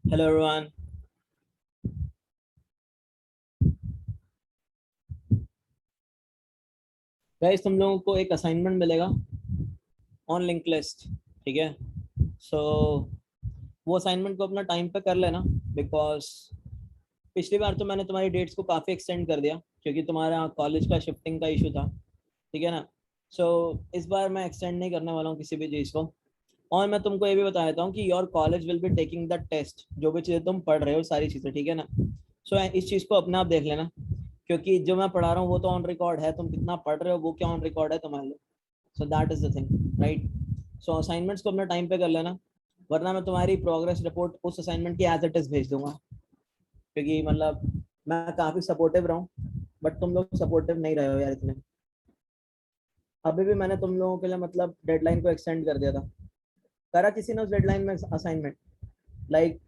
Hello everyone. Guys, तुम लोगों को एक असाइनमेंट मिलेगा ऑन लिंक लिस्ट। ठीक है। सो वो असाइनमेंट को अपना टाइम पे कर लेना, बिकॉज पिछली बार तो मैंने तुम्हारी डेट्स को काफ़ी एक्सटेंड कर दिया क्योंकि तुम्हारा कॉलेज का शिफ्टिंग का इशू था। ठीक है ना। सो इस बार मैं एक्सटेंड नहीं करने वाला हूँ किसी भी चीज़ को। और मैं तुमको ये भी बता देता हूँ कि your college will be taking the test, जो भी चीज़ें तुम पढ़ रहे हो सारी चीज़ें। ठीक है ना। सो इस चीज़ को अपने आप देख लेना, क्योंकि जो मैं पढ़ा रहा हूँ वो तो ऑन रिकॉर्ड है, तुम कितना पढ़ रहे हो वो क्या ऑन रिकॉर्ड है तुम्हारे लिए। So that is the thing, right. So assignments को अपना टाइम पे कर लेना, वरना मैं तुम्हारी प्रोग्रेस रिपोर्ट उस असाइनमेंट की एज इट इज भेज दूंगा। क्योंकि मतलब मैं काफ़ी सपोर्टिव रहा हूँ, बट तुम लोग सपोर्टिव नहीं रहे हो यार इतने। अभी भी मैंने तुम लोगों के लिए मतलब डेडलाइन को एक्सटेंड कर दिया था। करा किसी ने उस डेडलाइन में असाइनमेंट? लाइक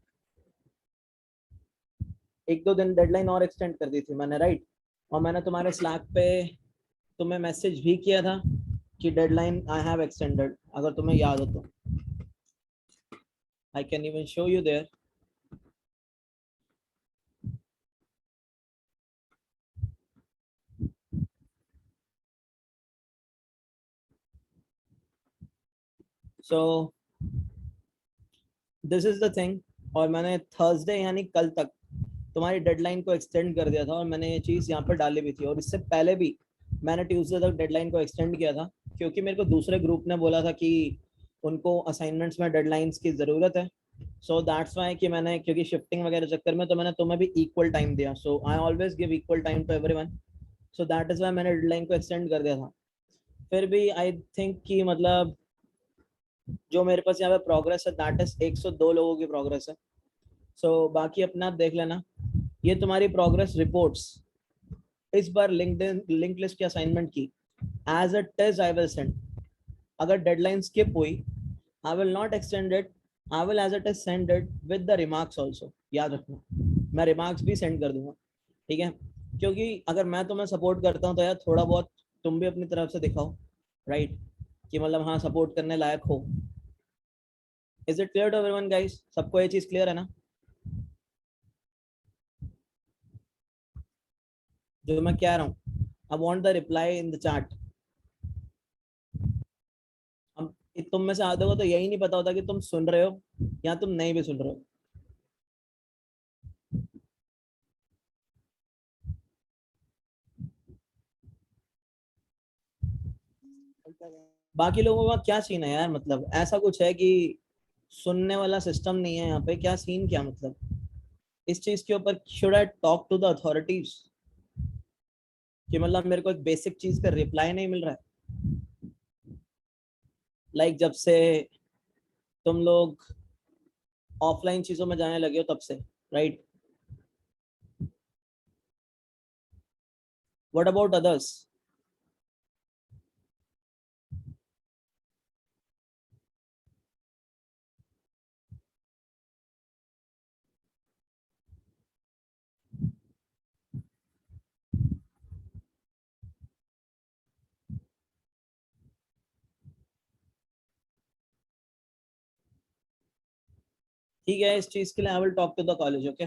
एक दो दिन डेडलाइन और एक्सटेंड कर दी थी मैंने, राइट। और मैंने तुम्हारे स्लैक पे तुम्हें मैसेज भी किया था कि डेडलाइन आई हैव एक्सटेंडेड, अगर तुम्हें याद हो तो। I can even show you there. So this is the thing. और मैंने थर्सडे यानी कल तक तुम्हारी डेडलाइन को एक्सटेंड कर दिया था, और मैंने ये चीज़ यहाँ पर डाली भी थी। और इससे पहले भी मैंने ट्यूसडे तक डेडलाइन को एक्सटेंड किया था, क्योंकि मेरे को दूसरे ग्रुप ने बोला था कि उनको असाइनमेंट्स में डेडलाइंस की ज़रूरत है। सो दैट्स वाई कि मैंने, क्योंकि शिफ्टिंग वगैरह चक्कर में, तो मैंने तुम्हें भी इक्वल टाइम दिया। So I always give equal time to everyone. So that is why मैंने डेडलाइन को एक्सटेंड कर दिया था। फिर भी आई थिंक कि मतलब जो मेरे पास यहाँ पे प्रोग्रेस है दैट इज 102 लोगों की प्रोग्रेस है। सो बाकी अपना आप देख लेना। ये तुम्हारी प्रोग्रेस रिपोर्ट्स इस बार लिंक लिस्ट की असाइनमेंट की as it is I will send. अगर डेडलाइन स्किप हुई, I will not extend it, I will as it is send it with the remarks also. याद रखना, मैं रिमार्क्स भी सेंड कर दूंगा। ठीक है। क्योंकि अगर मैं तुम्हें सपोर्ट करता हूँ तो यार थोड़ा बहुत तुम भी अपनी तरफ से दिखाओ, राइट। कि मतलब हाँ, सपोर्ट करने लायक हो। Is it clear to everyone guys? सबको ये चीज क्लियर है ना, जो मैं कह रहा हूँ? आई want the reply in the chat. हम तुम में से आधे को तो यही नहीं पता होता कि तुम सुन रहे हो या तुम नहीं भी सुन रहे हो। बाकी लोगों का क्या सीन है यार? मतलब ऐसा कुछ है कि सुनने वाला सिस्टम नहीं है यहाँ पे? क्या सीन, क्या मतलब इस चीज के ऊपर? Should I talk to the authorities कि मतलब मेरे को एक बेसिक चीज का रिप्लाई नहीं मिल रहा है? लाइक जब से तुम लोग ऑफलाइन चीजों में जाने लगे हो तब से, राइट। What about others? ठीक है, इस चीज के लिए I will talk to the college, okay.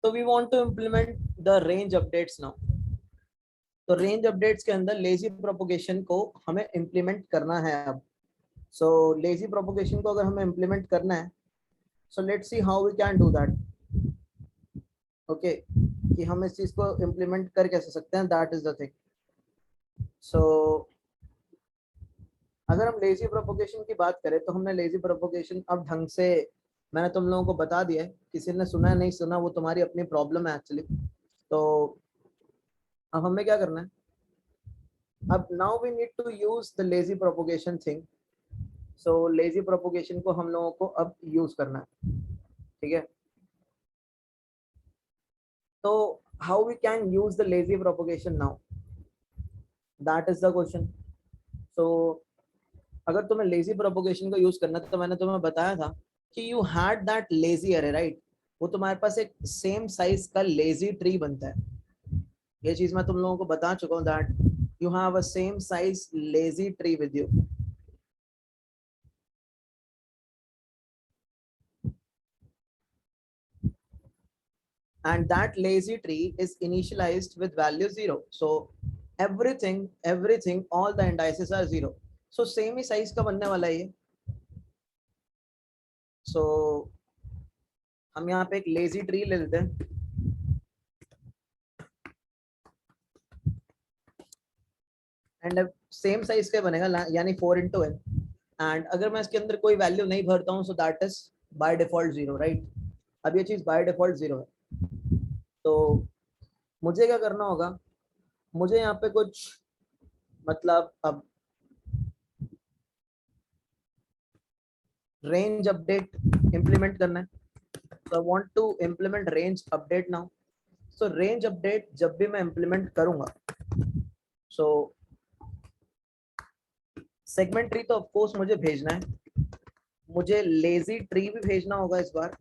तो we want to implement the range updates now. तो रेंज अपडेट्स के अंदर लेजी प्रोपोगेशन को हमें इम्प्लीमेंट करना है अब। सो लेजी प्रोपोगेशन को अगर हमें इम्प्लीमेंट करना है, so let's see how we can do that. Okay, कि हम इस चीज को इम्प्लीमेंट कर कैसे सकते हैं, दैट इज द थिंग। सो अगर हम लेजी प्रोपोगेशन की बात करें तो हमने लेजी प्रोपोगेशन अब ढंग से मैंने तुम लोगों को बता दिया है, किसी ने सुना है नहीं सुना वो तुम्हारी अपनी प्रॉब्लम है एक्चुअली। तो अब हमें क्या करना है, अब now we need to use the lazy propagation thing. So lazy propagation को हम लोगों को अब यूज करना है, ठीक है। तो how we can use the lazy propagation now, that is the question. So अगर तुम्हें लेजी प्रोपोगेशन को यूज करना था तो मैंने तुम्हें बताया था कि यू हैड दैट लेजी अरे, राइट। वो तुम्हारे पास एक सेम साइज का लेजी ट्री बनता है। ये चीज मैं तुम लोगों को बता चुका हूँ, that you have a same size lazy tree with you. And that lazy tree is initialized with value 0. So everything all the indices are 0. So same he size का बनने वाला है ये। So हम यहाँ पे एक lazy tree ले लेते हैं, एंड सेम साइज का बनेगा यानी 4 into n। एंड अगर मैं इसके अंदर कोई वैल्यू नहीं भरता हूँ so that is by default 0, right. अब ये चीज बाय डिफॉल्ट 0 है। तो मुझे क्या करना होगा, मुझे यहाँ पे कुछ मतलब अब रेंज अपडेट इंप्लीमेंट करना है। So I want to implement range update now. So range update जब भी मैं implement करूंगा, so segment tree तो of course मुझे भेजना है, मुझे lazy tree भी भेजना होगा इस बार।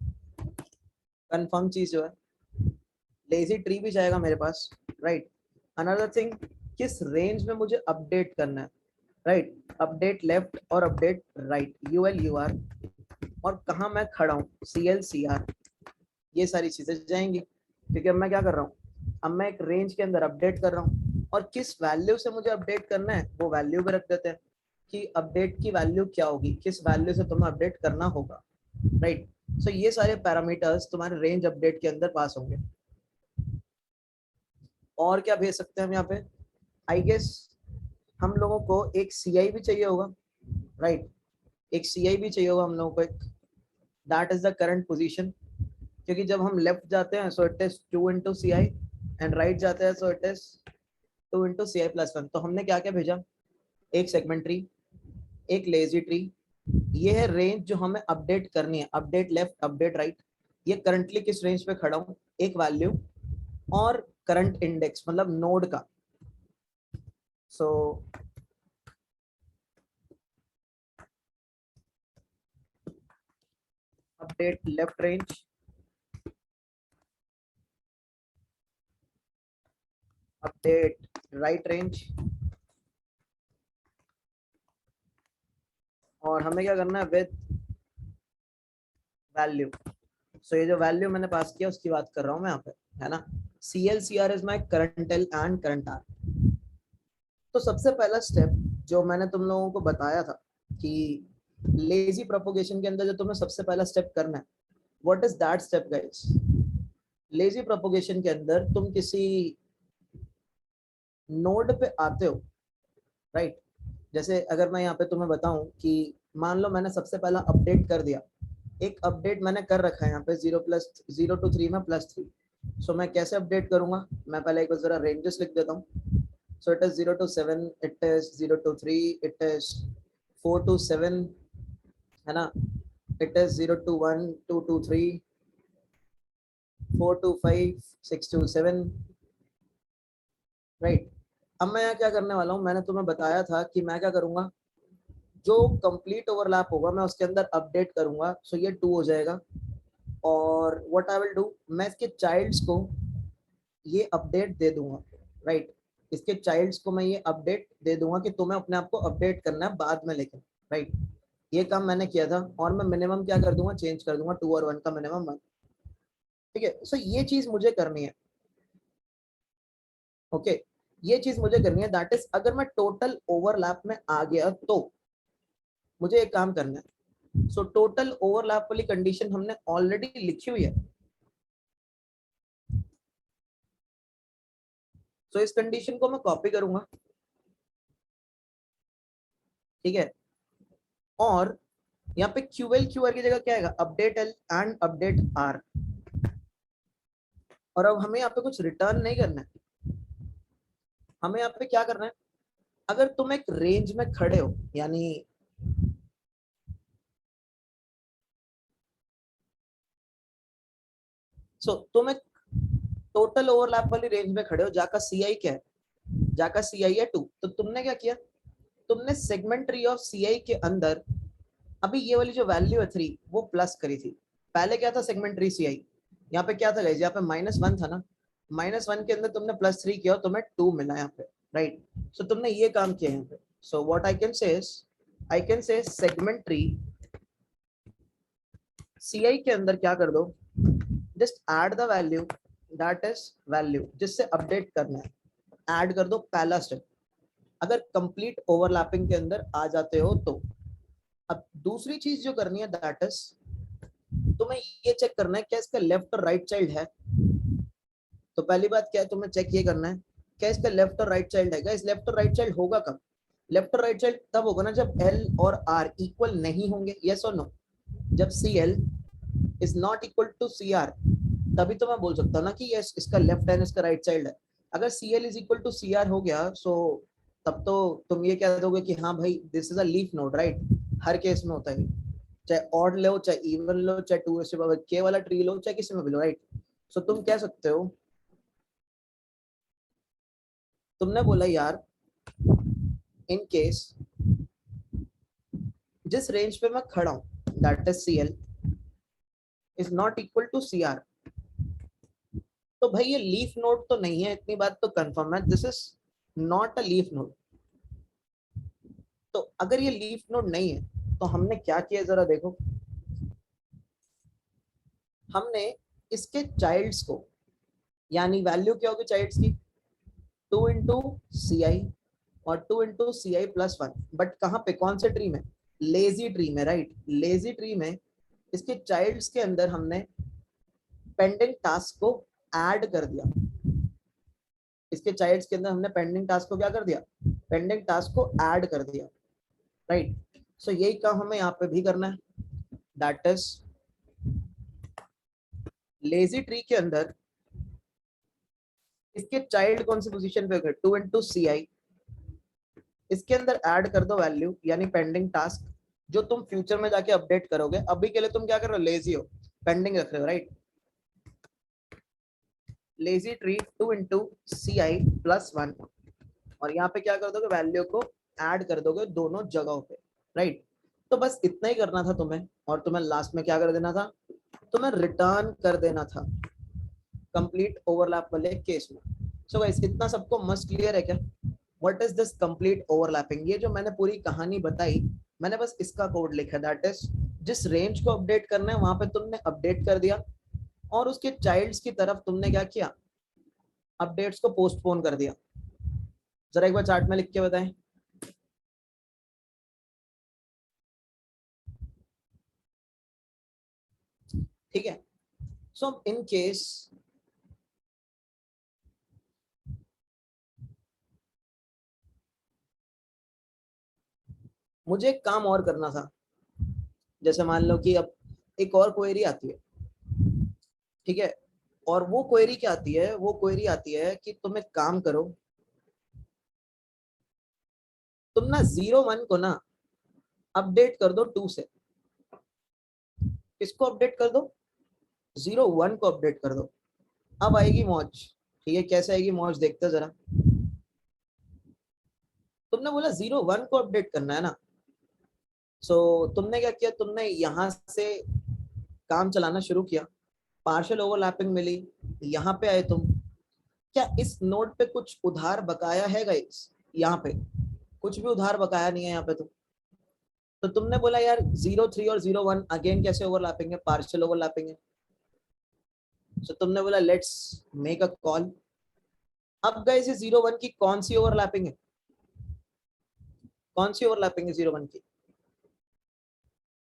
कंफर्म चीज जो है, लेजी ट्री भी जाएगा मेरे पास, राइट। अनदर थिंग, किस रेंज में मुझे अपडेट करना है, राइट। अपडेट लेफ्ट और अपडेट राइट, यूएल यूआर, और कहाँ मैं खड़ा हूँ, सीएल सीआर, ये सारी चीजें जाएंगी। क्योंकि अब मैं क्या कर रहा हूँ, अब मैं एक रेंज के अंदर अपडेट कर रहा हूँ, और किस वैल्यू से मुझे अपडेट करना है वो वैल्यू भी रख देते हैं कि अपडेट की वैल्यू क्या होगी, किस वैल्यू से तुम्हें अपडेट करना होगा, राइट। सो ये सारे पैरामीटर्स तुम्हारे रेंज अपडेट के अंदर पास होंगे। और क्या भेज सकते हैं हम यहाँ पे, आई गेस हम लोगों को एक सी आई भी चाहिए होगा, राइट। एक सी आई भी चाहिए होगा हम लोगों को एक, that is the current position. क्योंकि जब हम लेफ्ट जाते हैं so it is 2 into CI, and right जाते हैं so it is 2 into CI+1। तो हमने क्या क्या भेजा, एक सेगमेंट ट्री, एक लेजी ट्री, ये है रेंज जो हमें अपडेट करनी है, अपडेट लेफ्ट अपडेट राइट। ये करंटली किस रेंज पे खड़ा हूँ, एक वैल्यू, और करंट इंडेक्स मतलब नोड का। सो update left range, update right range, और हमें क्या करना है विद वैल्यू। सो ये जो वैल्यू मैंने पास किया उसकी बात कर रहा हूँ मैं यहाँ पे, है ना। CL CR is my current L and current R. तो सबसे पहला स्टेप जो मैंने तुम लोगों को बताया था कि लेजी प्रोपोगेशन के अंदर जो तुम्हें सबसे पहला स्टेप करना है, what is that step guys. Lazy propagation के अंदर तुम किसी नोड पे आते हो, राइट। जैसे अगर मैं यहाँ पे तुम्हें बताऊं कि मान लो मैंने सबसे पहला अपडेट कर दिया, एक अपडेट मैंने कर रखा है यहाँ पे 0 to 3 में +3। सो मैं कैसे अपडेट करूंगा, मैं पहले एक बार जरा रेंजेस लिख देता हूँ। So it is 0 to 7, it is 0 to 3, it is 4 to 7, है ना। It is 0 to 1, 2 to 3, 4 to 5, 6 to 7, right. अब मैं यहाँ क्या करने वाला हूँ, मैंने तुम्हें बताया था कि मैं क्या करूंगा, जो कंप्लीट ओवरलैप होगा मैं उसके अंदर अपडेट करूंगा। सो ये 2 हो जाएगा, और व्हाट आई विल डू, मैं इसके चाइल्ड्स को ये अपडेट दे दूंगा, राइट। इसके चाइल्ड्स को मैं ये अपडेट दे दूंगा कि तुम्हें अपने आप को अपडेट करना है बाद में, लेकिन राइट ये काम मैंने किया था। और मैं मिनिमम क्या कर दूंगा, चेंज कर दूंगा 2 और 1 का मिनिमम 1, ठीक है। सो ये चीज मुझे करनी है, ओके। ये चीज मुझे करनी है, दैट इज अगर मैं टोटल ओवरलैप में आ गया तो मुझे एक काम करना है। सो टोटल ओवरलैप वाली कंडीशन हमने ऑलरेडी लिखी हुई है। सो इस कंडीशन को मैं कॉपी करूंगा, ठीक है। और यहाँ पे QL QR की जगह क्या आएगा, update L and update R। और अब हमें यहाँ पे कुछ रिटर्न नहीं करना है, हमें यहाँ पे क्या करना है, अगर तुम एक रेंज में खड़े हो, यानी तुम एक टोटल ओवरलैप वाली रेंज में खड़े हो, जाका CI क्या है, जाका CI है 2। तो तुमने क्या किया, तुमने सेगमेंट ट्री ऑफ CI के अंदर अभी ये वाली जो वैल्यू है 3 वो प्लस करी थी। पहले क्या था सेगमेंट ट्री CI, यहाँ पे क्या था गाइस, यहाँ पे -1 था ना, -1 के अंदर तुमने +3 किया, तुम्हें 2 मिला यहाँ पे, राइट। सो तुमने ये काम किया यहाँ पे। So what I can say segment tree CI के अंदर क्या कर दो, just add the value, that is value जिससे अपडेट करना है, ऐड कर दो पहला स्टेप। अगर कंप्लीट ओवरलैपिंग के अंदर आ जाते हो तो अब दूसरी चीज जो करनी है, दैट इज तुम्हें ये चेक करना है क्या इसका लेफ्ट और राइट चाइल्ड है। तो पहली बात क्या है, तुम्हें चेक ये करना है क्या इसका लेफ्ट और राइट चाइल्ड है। इस लेफ्ट और राइट चाइल्ड होगा कब, लेफ्ट और राइट चाइल्ड तब होगा ना जब L और R इक्वल नहीं होंगे, यस और नो। जब CL is not equal to CR, तभी तो मैं बोल सकता हूँ ना कि यस इसका लेफ्ट एंड इसका राइट चाइल्ड है। अगर CL is equal to CR हो गया, सो तब तो तुम ये कह दोगे कि हाँ भाई this is a leaf node, right. Her case में होता है, चाहे ऑड लो, चाहे इवन लो, चाहे 2k वाला ट्री लो, चाहे किसी में भी लो, राइट। सो तुम कह सकते हो, तुमने बोला यार इन केस जिस रेंज पे मैं खड़ा हूं, that is CL is not equal to CR, तो भाई ये लीफ नोड तो नहीं है, इतनी बात तो कंफर्म है, this is not a leaf node. तो अगर ये लीफ नोड नहीं है तो हमने क्या किया जरा देखो, हमने इसके चाइल्ड्स को, यानी वैल्यू क्या होगी चाइल्ड्स की, 2 इंटू CI और 2 इंटू CI+1, बट कहाँ पे, कौन से ट्री में, लेजी ट्री में, राइट। लेजी ट्री में इसके चाइल्ड्स के अंदर हमने पेंडिंग टास्क को ऐड कर दिया, इसके चाइल्ड्स के अंदर हमने पेंडिंग टास्क को क्या कर दिया, पेंडिंग टास्क को ऐड कर दिया, राइट। सो यही काम हमें यहाँ पे भी करना है, दैट इज लेजी ट्री के अंदर इसके चाइल्ड कौन सी पोजीशन पे होगा, 2 इंटू CI, इसके अंदर ऐड कर दो वैल्यू यानी पेंडिंग टास्क, जो तुम फ्यूचर में जाके अपडेट करोगे। अभी के लिए तुम क्या कर रहे हो, लेजी हो, पेंडिंग रख रहे हो, right. Lazy tree 2 into CI+1, और यहाँ पे क्या कर दोगे, वैल्यू को ऐड कर दोगे दोनों जगहों पे, राइट। तो बस इतना ही करना था तुम्हें, और तुम्हें लास्ट में क्या कर देना था, तुम्हें रिटर्न कर देना था कंप्लीट ओवरलैप वाले केस में। सो गाइस इतना सबको मस्ट क्लियर है क्या, what is this complete overlapping. ये जो मैंने पूरी कहानी बताई, मैंने बस इसका कोड लिखा, दैट इज जिस रेंज को अपडेट करना है वहां पे तुमने अपडेट कर दिया, और उसके चाइल्ड्स की तरफ तुमने क्या किया, अपडेट्स को पोस्टपोन कर दिया। जरा एक बार चार्ट में लिख के बताएं। ठीक है, सो इन केस मुझे एक काम और करना था, जैसे मान लो कि अब एक और क्वेरी आती है, ठीक है, और वो क्वेरी क्या आती है, वो क्वेरी आती है कि तुम एक काम करो, तुम ना 0 1 को ना अपडेट कर दो 2 से। किसको अपडेट कर दो, 0 1 को अपडेट कर दो। अब आएगी मौज, ठीक है, कैसे आएगी मौज देखते जरा। तुमने बोला 0 1 को अपडेट करना है ना, सो तुमने क्या किया, तुमने यहां से काम चलाना शुरू किया, पार्शियल ओवरलैपिंग मिली, यहाँ पे आए तुम, क्या इस नोड पे कुछ उधार बकाया है गाइस, यहाँ पे कुछ भी उधार बकाया नहीं है यहाँ पे। तो तुमने बोला यार 0 3 और 0 1 अगेन कैसे ओवरलैपिंग है, पार्शियल ओवरलैपिंग है। तो तुमने बोला लेट्स मेक अ कॉल। अब गाइस ये 0 1 की कौन सी ओवरलैपिंग है, कौन सी ओवरलैपिंग है 0 1 की,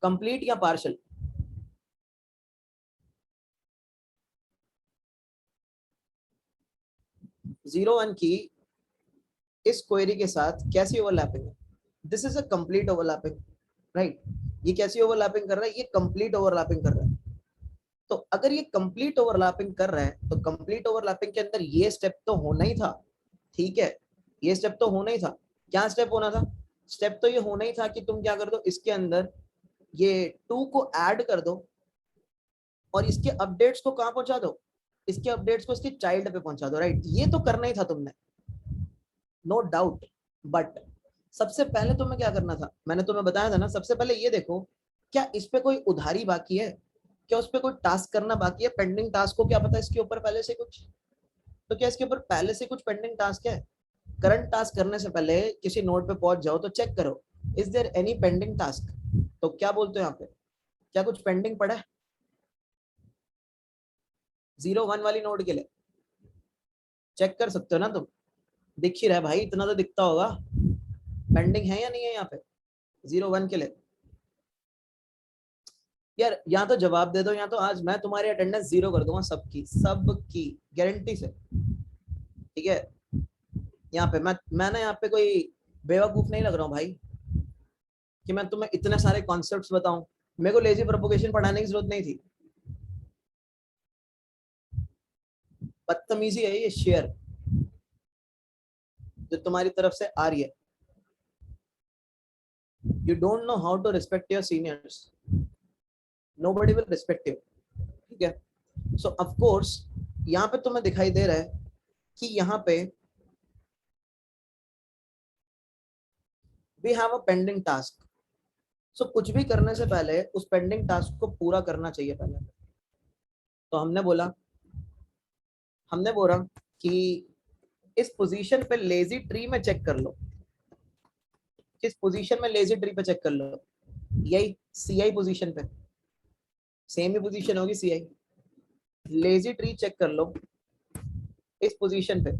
कंप्लीट या पार्शियल। 0 1 की इस क्वेरी के साथ कैसी ओवरलैपिंग है, this is a complete overlapping. Right. ये कैसी ओवरलैपिंग कर रहा है? ये कंप्लीट ओवरलैपिंग कर रहा है। तो अगर ये कंप्लीट ओवरलैपिंग कर रहा है तो कंप्लीट ओवरलैपिंग के अंदर ये स्टेप तो होना ही था, ठीक है, ये स्टेप तो होना ही था। क्या स्टेप होना था? स्टेप तो ये होना ही था कि तुम क्या कर दो, इसके अंदर ये 2 को ऐड कर दो और इसके अपडेट्स को कहां पहुंचा दो, इसके अपडेट्स को इसके चाइल्ड पे पहुंचा दो, राइट। ये तो करना ही था तुमने, नो डाउट। बट सबसे पहले तुम्हें क्या करना था? मैंने तुम्हें बताया था ना, सबसे पहले ये देखो क्या इस पे कोई उधारी बाकी है, क्या उस पे कोई टास्क करना बाकी है, पेंडिंग टास्क को क्या पता इसके ऊपर पहले से कुछ, तो क्या इसके ऊपर पहले से कुछ पेंडिंग टास्क है? करंट टास्क करने से पहले किसी नोड पे पहुंच जाओ तो चेक करो is there any pending task. तो क्या बोलते हो यहाँ पे, क्या कुछ पेंडिंग पड़ा है 0 1 वाली नोड के लिए? चेक कर सकते हो ना तुम, दिख ही रहा है भाई, इतना तो दिखता होगा। पेंडिंग है या नहीं है यहाँ पे 0 1 के लिए? यार यहाँ तो जवाब दे दो, यहाँ तो आज मैं तुम्हारी अटेंडेंस 0 कर दूंगा, सबकी सबकी गारंटी से, ठीक है। यहाँ पे मैं ना यहाँ पे कोई बेवकूफ नहीं लग रहा हूँ भाई कि मैं तुम्हें इतने सारे कॉन्सेप्ट्स बताऊं। मेरे को लेजी प्रोपोगेशन पढ़ाने की जरूरत नहीं थी। बदतमीजी है ये शेयर जो तुम्हारी तरफ से आ रही है। You don't know how to respect your seniors, nobody will respect you, ठीक है। सो ऑफ कोर्स यहाँ पे तुम्हें दिखाई दे रहा है कि यहाँ पे we have a pending task. So कुछ भी करने से पहले उस पेंडिंग टास्क को पूरा करना चाहिए पहले। तो हमने बोला कि इस पोजीशन पे लेजी ट्री में चेक कर लो, किस पोजीशन में लेजी ट्री पे चेक कर लो, यही सीआई पोजीशन पे, सेम ही पोजीशन होगी सीआई। लेजी ट्री चेक कर लो इस पोजीशन पे,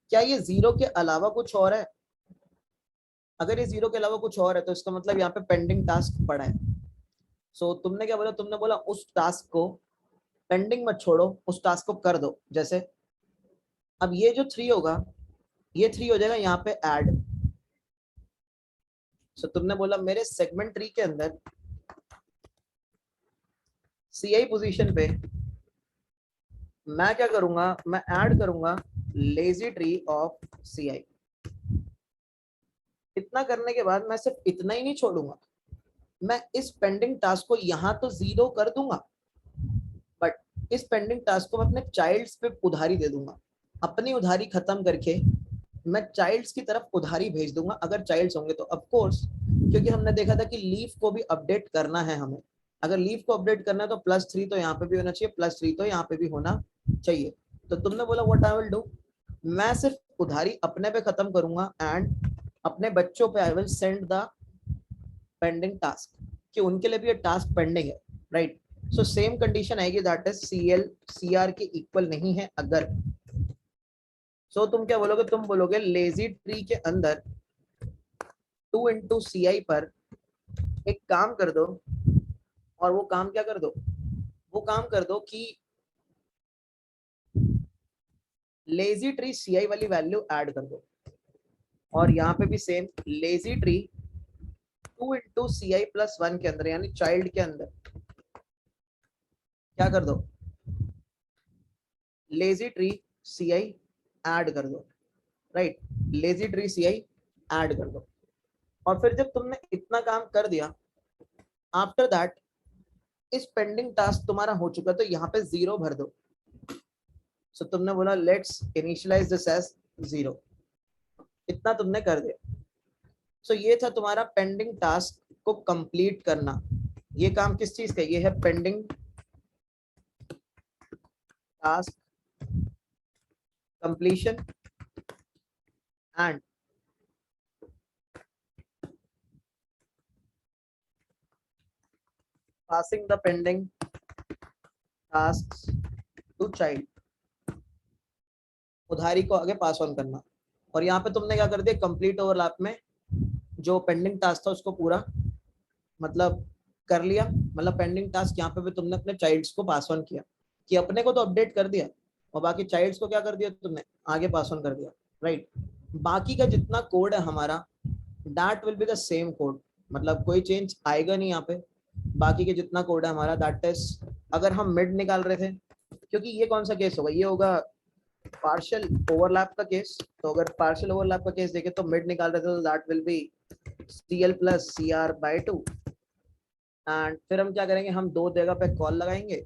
क्या ये 0 के अलावा कुछ और है? अगर ये 0 के अलावा कुछ और है तो इसका मतलब यहाँ पे पेंडिंग टास्क पड़ा है। सो तुमने क्या बोला, तुमने बोला उस टास्क को पेंडिंग मत छोड़ो, उस टास्क को कर दो। जैसे अब ये जो 3 होगा, ये 3 हो जाएगा यहाँ पे ऐड। सो तुमने बोला मेरे सेगमेंट ट्री के अंदर सीआई पोजीशन पे मैं क्या करूंगा, मैं ऐड करूंगा लेजी ट्री ऑफ सीआई। इतना करने के बाद मैं सिर्फ इतना ही नहीं छोड़ूंगा, मैं इस पेंडिंग टास्क को यहां तो 0 कर दूंगा, बट इस पेंडिंग टास्क को मैं अपने चाइल्ड्स पे उधारी दे दूंगा। अपनी उधारी खत्म करके मैं चाइल्ड्स की तरफ उधारी भेज दूंगा, अगर चाइल्ड्स होंगे तो ऑफ कोर्स, क्योंकि हमने देखा था कि लीफ को भी अपडेट करना है हमें। अगर लीफ को अपडेट करना है तो +3 तो यहाँ पे भी होना चाहिए, +3 तो यहाँ पे भी होना चाहिए। तो तुमने बोला व्हाट आई विल डू, मैं सिर्फ उधारी अपने पे खत्म करूंगा एंड अपने बच्चों पे आई will send the pending task, कि उनके लिए भी ये टास्क पेंडिंग है, राइट। सो सेम कंडीशन आएगी, दैट इज CL CR के इक्वल नहीं है अगर। सो तुम क्या बोलोगे, तुम बोलोगे लेजी ट्री के अंदर 2 into CI पर एक काम कर दो, और वो काम क्या कर दो, वो काम कर दो कि लेजी ट्री CI वाली वैल्यू ऐड कर दो, और यहाँ पे भी same lazy tree 2 into CI + 1 के अंदर, यानी चाइल्ड के अंदर क्या कर दो, लेजी ट्री CI ऐड कर दो, right. Lazy tree CI add कर दो, और फिर जब तुमने इतना काम कर दिया, आफ्टर दैट इस पेंडिंग टास्क तुम्हारा हो चुका तो यहाँ पे 0 भर दो। सो तुमने बोला लेट्स इनिशियलाइज दिस एज 0, इतना तुमने कर दिया। सो ये था तुम्हारा पेंडिंग टास्क को कंप्लीट करना। ये काम किस चीज का, ये है pending task completion and passing the pending task to child, उधारी को आगे पास ऑन करना। और यहाँ पे तुमने क्या कर दिया, कंप्लीट ओवरलैप में जो पेंडिंग टास्क था उसको पूरा मतलब कर लिया, मतलब पेंडिंग टास्क यहाँ पे भी तुमने अपने चाइल्ड्स को पास ऑन किया, कि अपने को तो अपडेट कर दिया और बाकी चाइल्ड्स को क्या कर दिया तुमने, आगे पास ऑन कर दिया, राइट। बाकी का जितना कोड है हमारा that will be the same code, मतलब कोई चेंज आएगा नहीं यहाँ पे। बाकी के जितना कोड है हमारा दैट इज, अगर हम मिड निकाल रहे थे, क्योंकि ये कौन सा केस होगा, ये होगा पार्शियल ओवरलैप का केस। तो अगर पार्शियल ओवरलैप का केस देखे तो मिड निकाल रहे थे तो that will B CL plus CR/2। And फिर हम क्या करेंगे, हम दो जगह पे कॉल लगाएंगे।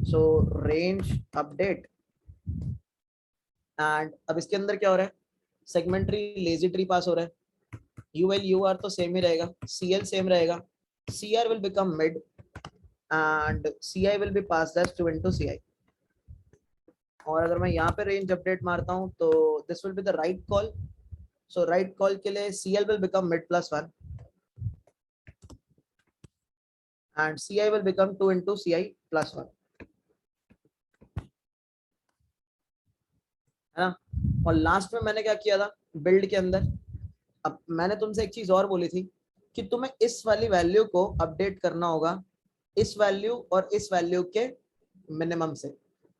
सो रेंज अपडेट, एंड अब इसके अंदर क्या हो रहा है, सेगमेंटरी लेजी ट्री पास हो रहा है। UL UR तो सेम ही रहेगा, CL सेम रहेगा, CR will become mid and CI will be passed as 2 into CI। और अगर मैं यहाँ पे रेंज अपडेट मारता हूँ तो this will be the right call. So right call के लिए CL will become mid plus 1 and CI will become 2 into CI plus 1, है ना। और लास्ट में मैंने क्या किया था बिल्ड के अंदर, अब मैंने तुमसे एक चीज और बोली थी कि तुम्हें इस वाली वैल्यू को अपडेट करना होगा इस वैल्यू और इस वैल्यू के मिनिमम से,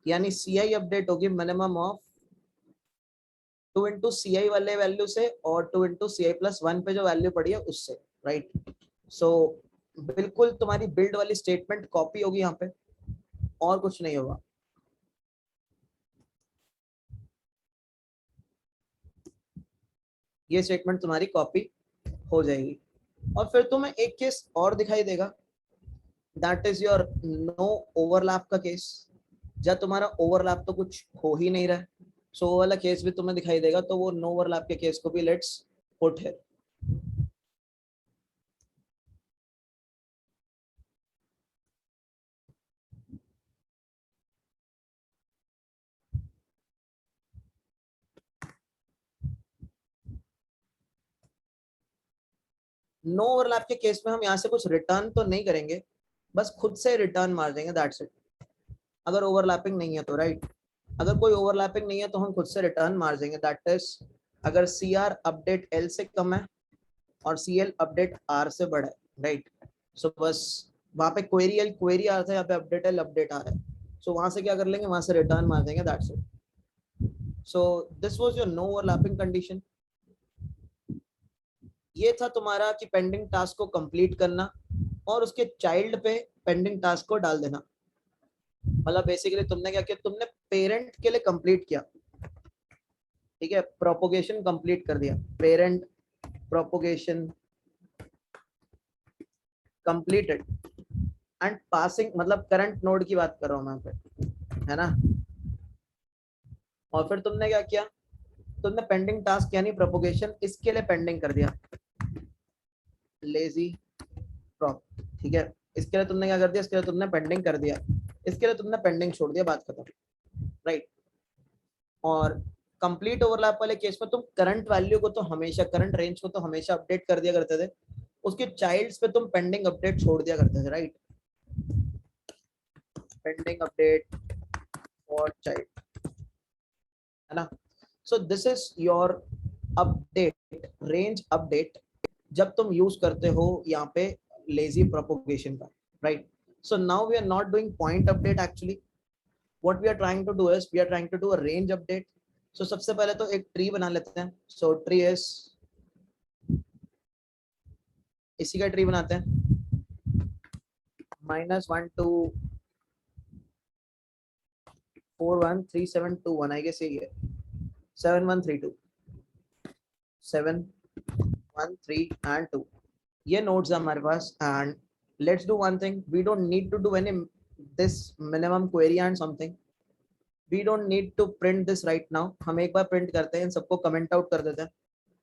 यानी CI अपडेट होगी मिनिमम ऑफ 2 into CI वाले वैल्यू से और 2 into CI plus 1 पे जो वैल्यू पड़ी है उससे, राइट। सो बिल्कुल तुम्हारी बिल्ड वाली स्टेटमेंट कॉपी होगी यहाँ पे, और कुछ नहीं होगा। ये स्टेटमेंट तुम्हारी कॉपी हो जाएगी। और फिर तुम्हें एक केस और दिखाई देगा, that is your no overlap का केस। जब तुम्हारा ओवरलैप तो कुछ हो ही नहीं रहा है, सो वो वाला केस भी तुम्हें दिखाई देगा, तो वो नो ओवरलैप के केस को भी लेट्स पुट है। नो ओवरलैप के केस में हम यहाँ से कुछ रिटर्न तो नहीं करेंगे, बस खुद से रिटर्न मार देंगे, दैट्स इट। अगर ओवरलैपिंग नहीं है तो, राइट। अगर कोई ओवरलैपिंग नहीं है तो हम खुद से रिटर्न मार देंगे, दैट इज अगर CR अपडेट L से कम है और CL अपडेट R से बड़ा है, राइट। सो बस वहां पे क्वेरी आ रहा था, यहाँ पे अपडेट L अपडेट आ रहा है, सो वहां से क्या कर लेंगे, वहां से रिटर्न मार देंगे, that's it. So this was your no overlapping condition. ये था तुम्हारा कि पेंडिंग टास्क को कंप्लीट करना और उसके चाइल्ड पे पेंडिंग टास्क को डाल देना। मतलब बेसिकली तुमने क्या किया, तुमने पेरेंट के लिए कंप्लीट किया, ठीक है, प्रोपोगेशन कंप्लीट कर दिया, parent propagation completed and passing, मतलब करंट नोड की बात कर रहा हूं मैं पे, है ना। और फिर तुमने क्या किया, तुमने पेंडिंग टास्क यानी प्रोपोगेशन इसके लिए पेंडिंग कर दिया, लेजी प्रॉप, ठीक है। इसके लिए तुमने क्या कर दिया, इसके लिए तुमने पेंडिंग कर दिया, इसके लिए तुमने पेंडिंग छोड़ दिया, बात खत्म, राइट। और कंप्लीट ओवरलैप वाले केस में तुम करंट वैल्यू को तो हमेशा, करंट रेंज को तो हमेशा अपडेट कर दिया करते थे, उसके चाइल्ड्स पे तुम पेंडिंग अपडेट छोड़ दिया करते थे, राइट। पेंडिंग अपडेट और चाइल्ड, है ना। So this is your update, range update, जब तुम यूज करते हो यहाँ पे लेजी प्रोपोगेशन का, right. So now we are not doing point update, actually what we are trying to do is we are trying to do a range update। so सबसे पहले तो एक ट्री बना लेते हैं। so tree is, इसी का ट्री बनाते हैं, -1 2 4 1 3 7 2 1, आई गेस यही है, 7 1 3 2 7 1 3 and 2, ये नोड्स है हमारे पास। And let's do one thing, we don't need to do any this minimum query and something, we don't need to print this right now. हम एक बार प्रिंट करते हैं, इन सबको कमेंट आउट कर देते हैं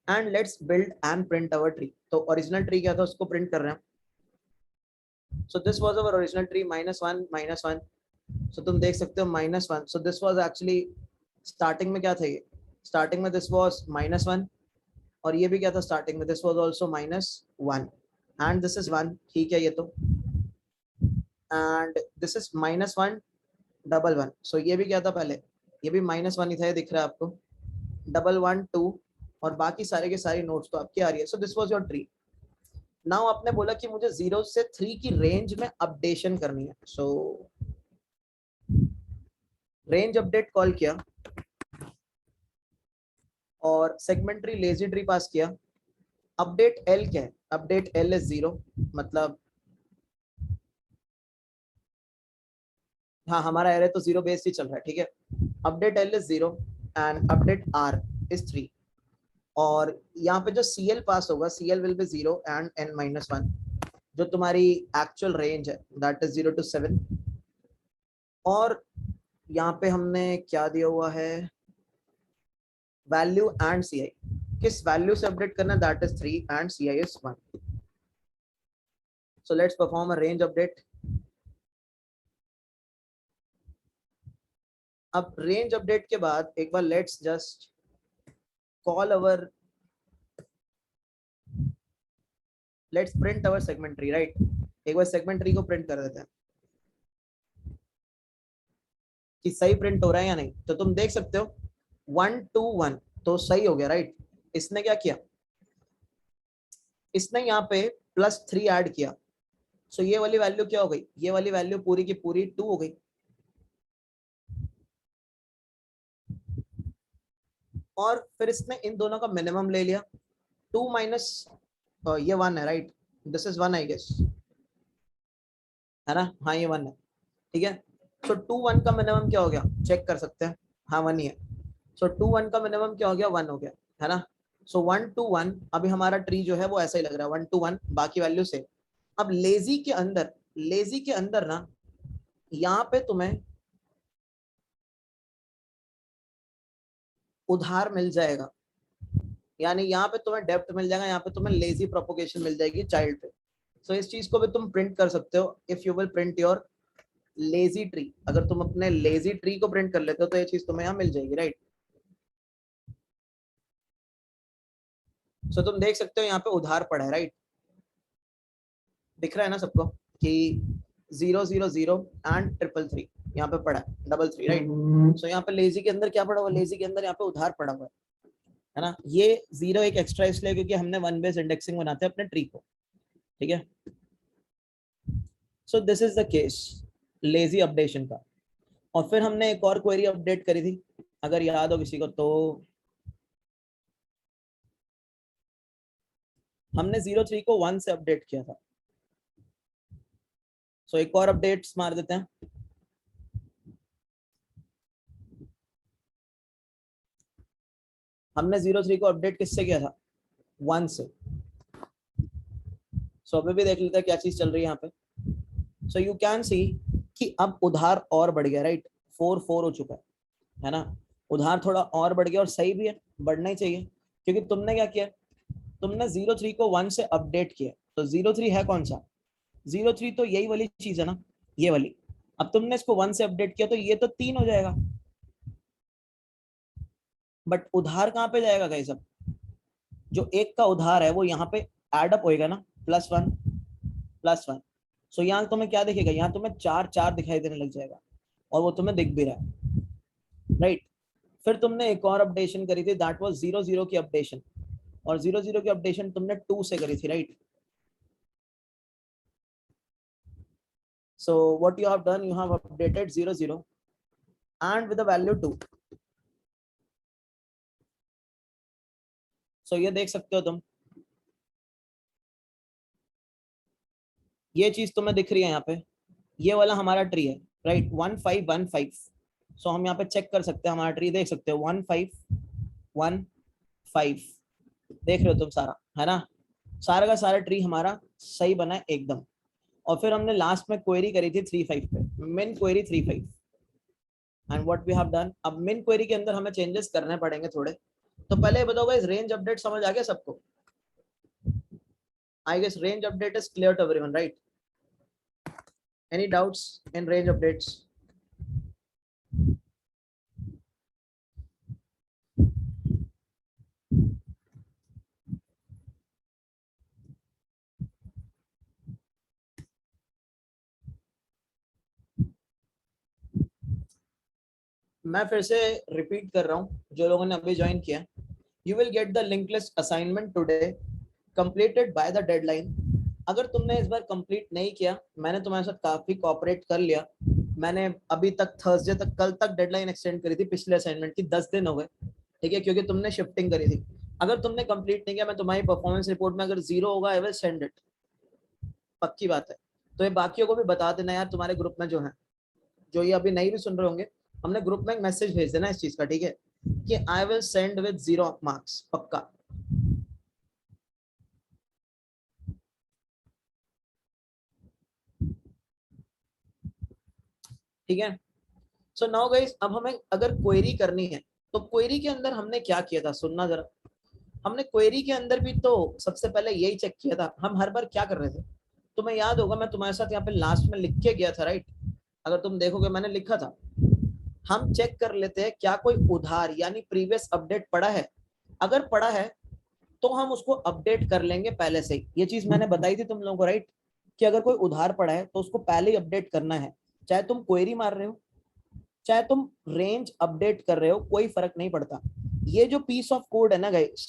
and let's build and print our tree. तो original tree क्या था उसको प्रिंट कर रहे हैं। सो this was our original tree, -1 -1। सो तुम देख सकते हो -1, सो दिस वाज एक्चुअली स्टार्टिंग में क्या था, ये स्टार्टिंग में दिस वाज -1, और ये भी क्या था स्टार्टिंग में, this was also -1 and this is 1, ठीक है ये तो। एंड दिस इज -1 1 1, सो ये भी क्या था पहले, ये भी -1 ही था, ये दिख रहा है आपको, 1 1 2, और बाकी सारे के सारी नोट्स तो आपकी आ रही है। So this was your tree. Now आपने बोला कि मुझे 0 से 3 की रेंज में अपडेशन करनी है। सो रेंज अपडेट कॉल किया और सेगमेंटरी लेजी ट्री पास किया। अपडेट L क्या है, अपडेट एल इज 0, मतलब हाँ हमारा एरे तो 0 बेस ही चल रहा है, ठीक है। Update L is 0 and update R is 3, और यहाँ पे जो CL पास होगा, CL will be 0 and n-1, जो तुम्हारी एक्चुअल रेंज है दैट इज 0 to 7। और यहाँ पे हमने क्या दिया हुआ है, वैल्यू एंड CI, किस वैल्यू से अपडेट करना, that is 3 and CI is 1। So let's perform a range update. अब रेंज अपडेट के बाद एक बार let's just call our, let's print our segment tree, right. एक बार सेगमेंट ट्री को प्रिंट कर देते हैं कि सही प्रिंट हो रहा है या नहीं। तो तुम देख सकते हो 1 to 1 तो सही हो गया, राइट। इसने क्या किया, इसने यहाँ पे +3 ऐड किया, सो ये वाली वैल्यू क्या हो गई, ये वाली वैल्यू पूरी की पूरी 2 हो गई। और फिर इसने इन दोनों का मिनिमम ले लिया, 2 माइनस ये 1 है, right, this is 1 I guess, है ना, हाँ ये 1 है, ठीक है। सो 2 1 का मिनिमम क्या हो गया, चेक कर सकते हैं, हाँ 1 ही है। सो 2 1 का मिनिमम क्या हो गया, 1 हो गया, है ना। सो 1 to 1 अभी हमारा ट्री जो है वो ऐसा ही लग रहा है, 1 to 1 बाकी वैल्यू से। अब लेजी के अंदर, लेजी के अंदर ना यहाँ पे तुम्हें उधार मिल जाएगा, यानी यहाँ पे तुम्हें डेप्थ मिल जाएगा, यहाँ पे तुम्हें लेजी प्रोपोगेशन मिल जाएगी चाइल्ड पे। सो इस चीज को भी तुम प्रिंट कर सकते हो, if you will print your lazy tree. अगर तुम अपने लेजी ट्री को प्रिंट कर लेते हो तो ये चीज तुम्हें यहाँ मिल जाएगी, राइट। सो तुम देख सकते हो यहाँ पे उधार पड़ा है, राइट, दिख रहा है ना सबको कि 0 0 0 एंड 3 3 यहाँ पे पड़ा है, 3 3, राइट। सो यहाँ पे लेजी के अंदर क्या पड़ा हुआ, लेजी के अंदर यहाँ पे उधार पड़ा हुआ है ना। ये 0 एक एक्स्ट्रा इसलिए क्योंकि हमने 1 बेस इंडेक्सिंग बनाते हैं अपने ट्री को, ठीक है। So this is the case lazy updation का। और फिर हमने एक और क्वेरी अपडेट करी थी, अगर याद हो किसी को तो, हमने 0 3 को 1 से अपडेट किया था। सो एक और अपडेट्स मार देते हैं। हमने 0 3 को अपडेट किससे किया था, 1 से। सो अभी भी देख लेते हैं क्या चीज चल रही है यहाँ पे। सो यू कैन सी कि अब उधार और बढ़ गया, राइट, 4 4 हो चुका है ना। उधार थोड़ा और बढ़ गया और सही भी है, बढ़ना ही चाहिए, क्योंकि तुमने क्या किया, तुमने 0 3 को 1 से अपडेट किया। तो 0 3 है कौन सा, 0 3 तो यही वाली चीज है ना, ये वाली। अब तुमने इसको 1 से अपडेट किया तो ये तो 3 हो जाएगा, बट उधार कहाँ पे जाएगा गाइस, अब जो एक का उधार है वो यहाँ पे एडअप होएगा ना, +1 +1। सो यहाँ तुम्हें क्या दिखेगा, यहाँ तुम्हें 4 4 दिखाई देने लग जाएगा, और वो तुम्हें दिख भी रहा है, राइट। फिर तुमने एक और अपडेशन करी थी, दैट वाज 0 0 की अपडेशन, और 0 0 की अपडेशन तुमने 2 से करी थी, right. So what you have done, you have updated 0 0 and with the value 2। सो ये देख सकते हो तुम, ये चीज तुम्हें दिख रही है यहाँ पे, ये वाला हमारा ट्री है, राइट, 1 5 1 5। सो हम यहाँ पे चेक कर सकते हैं, हमारा ट्री देख सकते हो 1 5 1 5, देख रहे हो तुम सारा, है ना। सारा का सारा ट्री हमारा सही बना है एकदम। और फिर हमने लास्ट में क्वेरी करी थी 3 5 पे, min query 3 5, and what we have done, अब मिन क्वेरी के अंदर हमें चेंजेस करने पड़ेंगे थोड़े। तो पहले बताओ गाइस, रेंज अपडेट समझ आ गया सबको, I guess range update is clear to everyone, right. Any doubts in range updates? मैं फिर से रिपीट कर रहा हूँ, जो लोगों ने अभी ज्वाइन किया, you will get the link list assignment today completed by the deadline. अगर तुमने इस बार कंप्लीट नहीं किया, मैंने तुम्हारे साथ काफी कोऑपरेट कर लिया, मैंने अभी तक थर्सडे तक, कल तक डेडलाइन एक्सटेंड करी थी पिछले असाइनमेंट की, 10 दिन हो गए, ठीक है, क्योंकि तुमने शिफ्टिंग करी थी। अगर तुमने कंप्लीट नहीं किया, मैं तुम्हारी परफॉर्मेंस रिपोर्ट में अगर 0 होगा, आई विल सेंड इट, पक्की बात है। तो ये बाकियों को भी बता देना यार, तुम्हारे ग्रुप में जो है, जो ये अभी नहीं भी सुन रहे होंगे, हमने ग्रुप में एक मैसेज भेज देना इस चीज का, ठीक है, कि आई विल सेंड विद 0 मार्क्स, पक्का। ठीक है। सो नाउ गाइस, अब हमें अगर क्वेरी करनी है, तो क्वेरी के अंदर हमने क्या किया था, सुनना जरा। हमने क्वेरी के अंदर भी तो सबसे पहले यही चेक किया था, हम हर बार क्या कर रहे थे, तुम्हें याद होगा, मैं तुम्हारे साथ यहाँ पे लास्ट में लिख के गया था, राइट। अगर तुम देखोगे मैंने लिखा था, हम चेक कर लेते हैं क्या कोई उधार यानी प्रीवियस अपडेट पड़ा है, अगर पड़ा है तो हम उसको अपडेट कर लेंगे पहले से ही। ये चीज मैंने बताई थी तुम लोगों को, राइट, कि अगर कोई उधार पड़ा है तो उसको पहले ही अपडेट करना है, चाहे तुम क्वेरी मार रहे हो, चाहे तुम रेंज अपडेट कर रहे हो, कोई फर्क नहीं पड़ता। ये जो पीस ऑफ कोड है ना गाइस,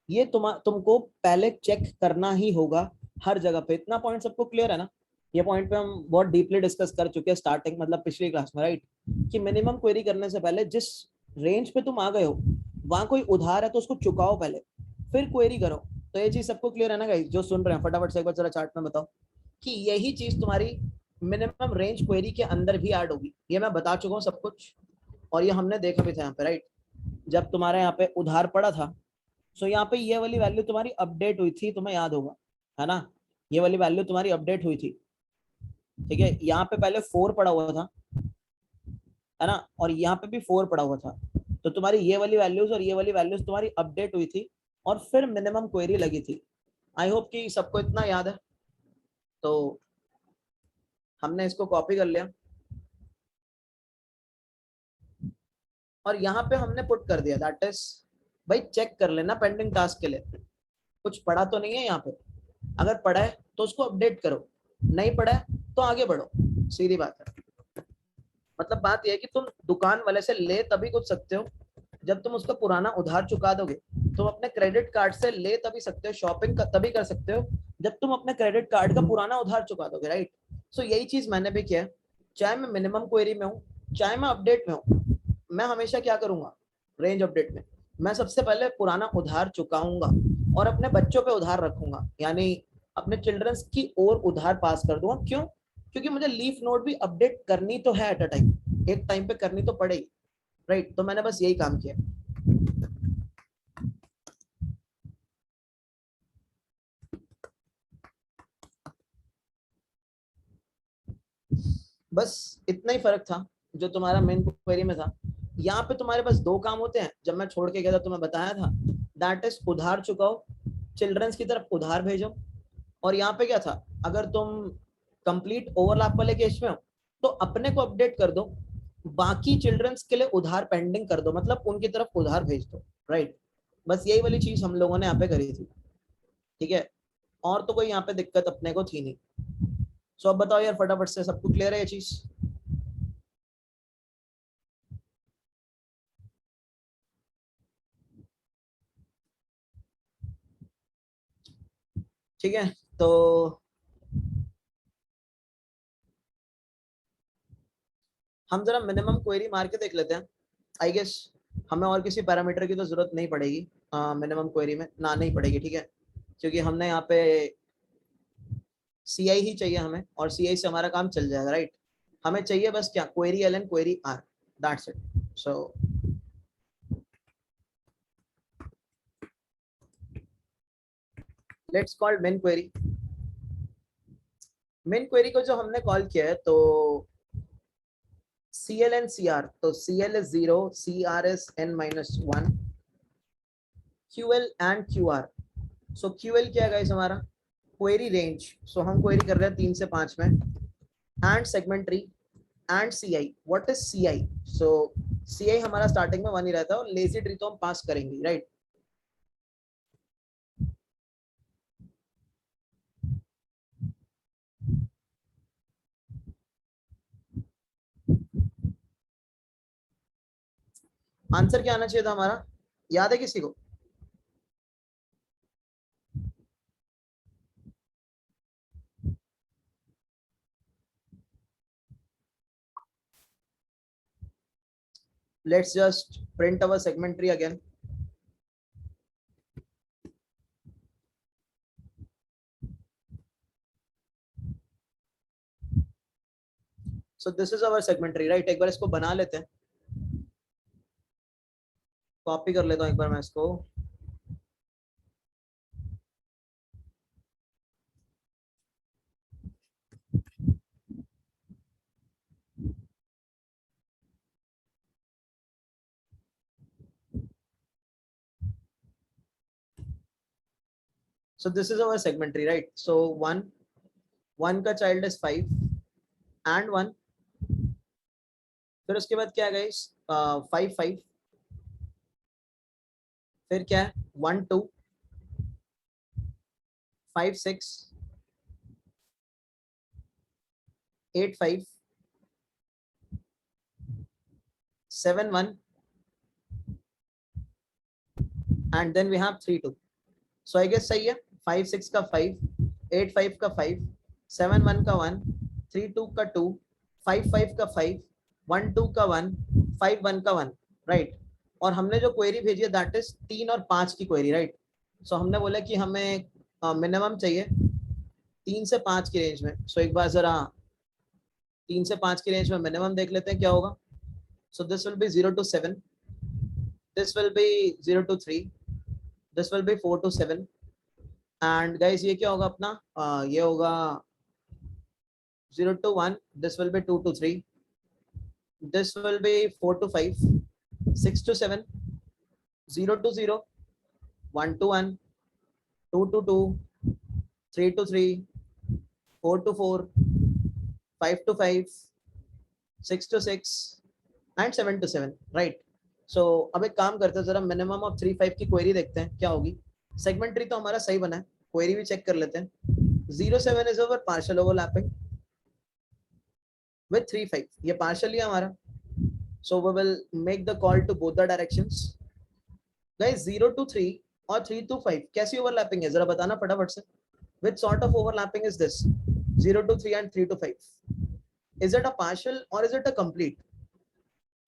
ये तुमको पहले चेक करना ही होगा हर जगह पे। इतना पॉइंट सबको क्लियर है ना? ये पॉइंट पे हम बहुत डीपली डिस्कस कर चुके हैं स्टार्टिंग, मतलब पिछली क्लास में, राइट, कि मिनिमम क्वेरी करने से पहले जिस रेंज पे तुम आ गए हो वहां कोई उधार है तो उसको चुकाओ पहले, फिर क्वेरी करो। तो ये चीज सबको क्लियर है ना गाइस? जो सुन रहे हैं फटाफट से एक बार जरा चार्ट में बताओ कि यही चीज तुम्हारी मिनिमम रेंज क्वेरी के अंदर भी ऐड होगी। ये मैं बता चुका हूँ सब कुछ, और ये हमने देखा भी था यहाँ पे, राइट। जब तुम्हारे यहाँ पे उधार पड़ा था, सो यहाँ पे ये वाली वैल्यू तुम्हारी अपडेट हुई थी, तुम्हें याद होगा, है ना? ये वाली वैल्यू तुम्हारी अपडेट हुई थी, ठीक है। यहाँ पे पहले 4 पड़ा हुआ था, है ना, और यहाँ पे भी 4 पड़ा हुआ था। तो तुम्हारी ये वाली वैल्यूज और ये वाली वैल्यूज तुम्हारी अपडेट हुई थी, और फिर मिनिमम क्वेरी लगी थी। आई होप कि सबको इतना याद है। तो हमने इसको कॉपी कर लिया, और यहाँ पे हमने पुट कर दिया, दैट इज, भाई चेक कर लेना पेंडिंग टास्क के लिए कुछ पड़ा तो नहीं है यहाँ पे। अगर पड़ा है तो उसको अपडेट करो, नहीं पड़ा है तो आगे बढ़ो, सीधी बात है। मतलब बात यह है कि तुम दुकान वाले से ले तभी कुछ सकते हो जब तुम उसका पुराना उधार चुका दोगे। तुम अपने क्रेडिट कार्ड से ले तभी सकते हो, शॉपिंग तभी कर सकते हो जब तुम अपने क्रेडिट कार्ड का पुराना उधार चुका दोगे, राइट। सो यही चीज मैंने भी किया, चाहे मैं मिनिमम क्वेरी में हूँ, चाहे मैं अपडेट में हूँ, मैं हमेशा क्या करूंगा, रेंज अपडेट में मैं सबसे पहले पुराना उधार चुकाऊंगा और अपने बच्चों पे उधार रखूंगा, यानी अपने चिल्ड्रंस की ओर उधार पास कर दूंगा। क्यों? क्योंकि मुझे लीफ नोट भी अपडेट करनी तो है एट अ टाइम, एक टाइम पे करनी तो पड़ेगी, राइट। तो मैंने बस यही काम किया। बस इतना ही फर्क था जो तुम्हारा मेन क्वेरी में था। यहाँ पे तुम्हारे पास दो काम होते हैं, जब मैं छोड़ के गया था तुम्हें बताया था, दैट इज उधार चुकाओ, चिल्ड्रंस की तरफ उधार भेजो। और यहाँ पे क्या था, अगर तुम कंप्लीट ओवरलैप वाले केस में हो तो अपने को अपडेट कर दो, बाकी चिल्ड्रंस के लिए उधार पेंडिंग कर दो, मतलब उनकी तरफ उधार भेज दो, राइट। बस यही वाली चीज हम लोगों ने यहाँ पे करी थी, ठीक है। और तो कोई यहाँ पे दिक्कत अपने को थी नहीं। सो अब बताओ यार फटाफट से, सबको क्लियर है ये चीज? ठीक है। तो हम जरा मिनिमम क्वेरी मार के देख लेते हैं। आई गेस हमें और किसी पैरामीटर की तो जरूरत नहीं पड़ेगी मिनिमम क्वेरी में, ना नहीं पड़ेगी, ठीक है। क्योंकि हमने यहाँ पे सीआई ही चाहिए हमें, और सीआई से हमारा काम चल जाएगा, राइट। हमें चाहिए बस क्या, query L and query R, that's it. So let's call main query. Main query को जो हमने कॉल किया है, तो C L and C R, तो C L is 0, C R is n-1, Q L and Q R. So Q L क्या है guys हमारा, क्वेरी रेंज। सो हम क्वेरी कर रहे हैं 3 से 5 में, and segment tree, and C I. What is C I? So C I हमारा स्टार्टिंग में 1 ही रहता है, और लेजी ट्री तो हम पास करेंगे, राइट। आंसर क्या आना चाहिए था हमारा, याद है किसी को? Let's just print our segment tree again. So this is our segment tree, right? एक बार इसको बना लेते हैं, कॉपी कर लेता हूँ एक बार मैं इसको। So this is our segment tree, right? So one का child is 5 and 1, फिर उसके बाद क्या है गाइस? 5 5, फिर क्या है? 1 2, 5 6, 8 5, 7 1, and then we have 3 2. So I guess सही है। 5 6 का 5, 8 5 का 5, 7 1 का 1, 3 2 का 2, 5 5 का 5, 1 2 का 1, 5 1 का 1, राइट? और हमने जो क्वेरी भेजी है दैट इज 3 और 5 की क्वेरी, राइट? सो हमने बोला कि हमें मिनिमम चाहिए 3 से 5 की रेंज में। सो एक बार जरा 3 से 5 की रेंज में मिनिमम देख लेते हैं क्या होगा। सो this will B 0 to 7, this will B 0 to 3, this will B 4 to 7, and guys ये क्या होगा अपना? ये होगा 0 to 1, this will be 2 to 3, this will be 4 to 5, 6 to 7, 0 to 0, 1 to 1, 2 to 2, 3 to 3, 4 to 4, 5 to 5, 6 to 6 and 7 to 7, right? So अब एक काम करते हैं, जरा मिनिमम ऑफ 3 5 की क्वेरी देखते हैं क्या होगी। सेगमेंट ट्री तो हमारा सही बना है, क्वेरी भी चेक कर लेते हैं। 0 7 is over partial overlapping with 3 5, ये पार्शियल है हमारा। So we will make the call to both the directions. Guys 0 to 3 और 3 to 5 कैसी ओवरलैपिंग है जरा बताना फटाफट से। Which sort of overlapping is this? 0 to 3 and 3 to 5. Is it a partial or is it a complete?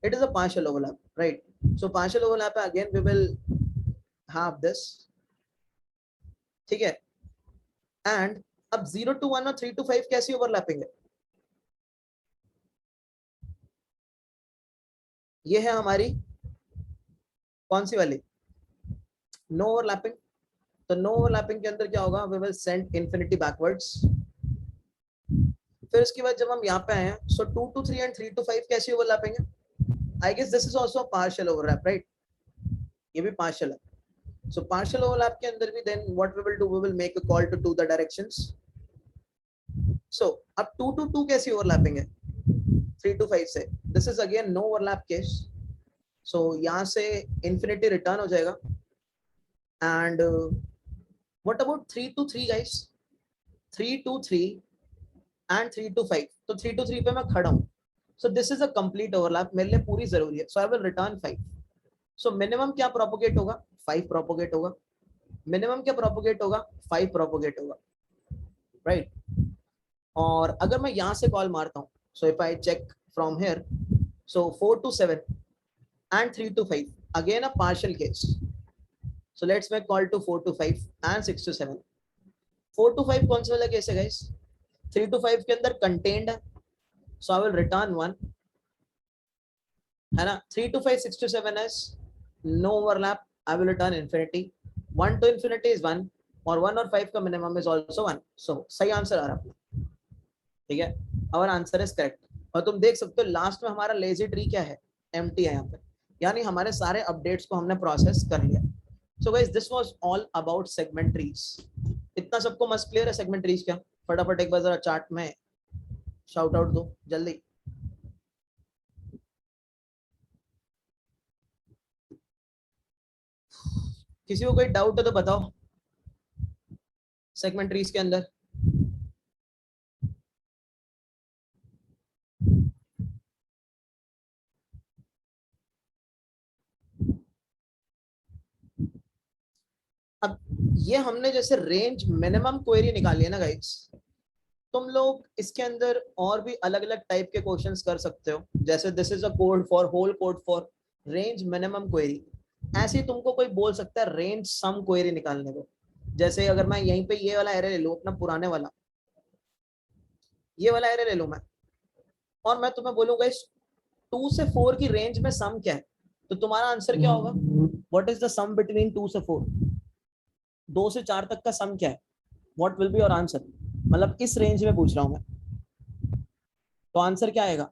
It is a partial overlap, right? So partial overlap again we will have this, ठीक है? And अब 0 to 1 और 3 to 5 कैसी overlapping है? ये है हमारी कौन सी वाली? No overlapping. तो नो ओवरलैपिंग के अंदर क्या होगा? We will send infinity backwards. फिर उसके बाद जब हम यहाँ पे आए हैं, सो 2 to 3 and 3 to 5 कैसी ओवरलैपिंग है? I guess this is also a partial overlap, right? ये भी पार्शियल है। सो पार्शियल ओवरलैप के अंदर भी then what we will do, we will make a call to the directions. So अब 2 to 2 कैसी ओवरलैपिंग है? 3 to 5 से। This is again no overlap case. So यहाँ से इंफिनिटी रिटर्न हो जाएगा। And what about 3 to 3 guys? 3 to 3 and 3 to 5, तो 3 to 3 पे मैं खड़ा हूँ। So this is a complete overlap, मेरे लिए पूरी जरूरी है। So I will return 5। So minimum क्या प्रोपोगेट होगा? 5 प्रोपोगेट होगा। मिनिमम क्या प्रोपोगेट होगा? 5 प्रोपोगेट होगा, राइट? और अगर मैं यहाँ से कॉल मारता हूँ, so if I check from here, so 4 to 7 and 3 to 5 again a partial case. So let's make call to 4 to 5 and 6 to 7. 4 to 5 कौन सा वाला केस है गाइस? 3 to 5 के अंदर कंटेन्ड है, so I will return 1, है ना? 3 to 5, 6 to 7 is no overlap, I will return infinity. 1 to infinity is 1 और 1 और 5 का मिनिमम is also 1. So सही आंसर आ रहा है, ठीक है? our answer is correct. और तुम देख सकते हो लास्ट में हमारा लेजी ट्री क्या है? एम्प्टी है यहाँ पे, यानी हमारे सारे अपडेट्स को हमने प्रोसेस कर लिया। So guys this was all about segment trees. इतना सबको मस्त क्लियर है सेगमेंट ट्रीज क्या? फटाफट एक बार जरा चार्ट में शाउट आउट दो जल्दी। किसी को कोई डाउट है तो बताओ सेगमेंट ट्रीज के अंदर। अब ये हमने जैसे रेंज मिनिमम क्वेरी निकाली है ना गाइस, तुम लोग इसके अंदर और भी अलग अलग टाइप के क्वेश्चंस कर सकते हो। जैसे this is a code for whole code for range minimum query. ऐसे ही तुमको कोई बोल सकता है रेंज सम क्वेरी निकालने को। जैसे अगर मैं यहीं पे ये वाला एरे ले लूं, अपना पुराने वाला, ये वाला एरे ले लूं मैं, और मैं तुम्हें बोलूंगा इस 2 से 4 की रेंज में सम क्या है, तो तुम्हारा आंसर क्या होगा? What is the sum between 2 से 4? 2 से 4 तक का सम क्या है? What will be your answer? मतलब इस रेंज में पूछ रहा हूं मैं, तो आंसर क्या आएगा?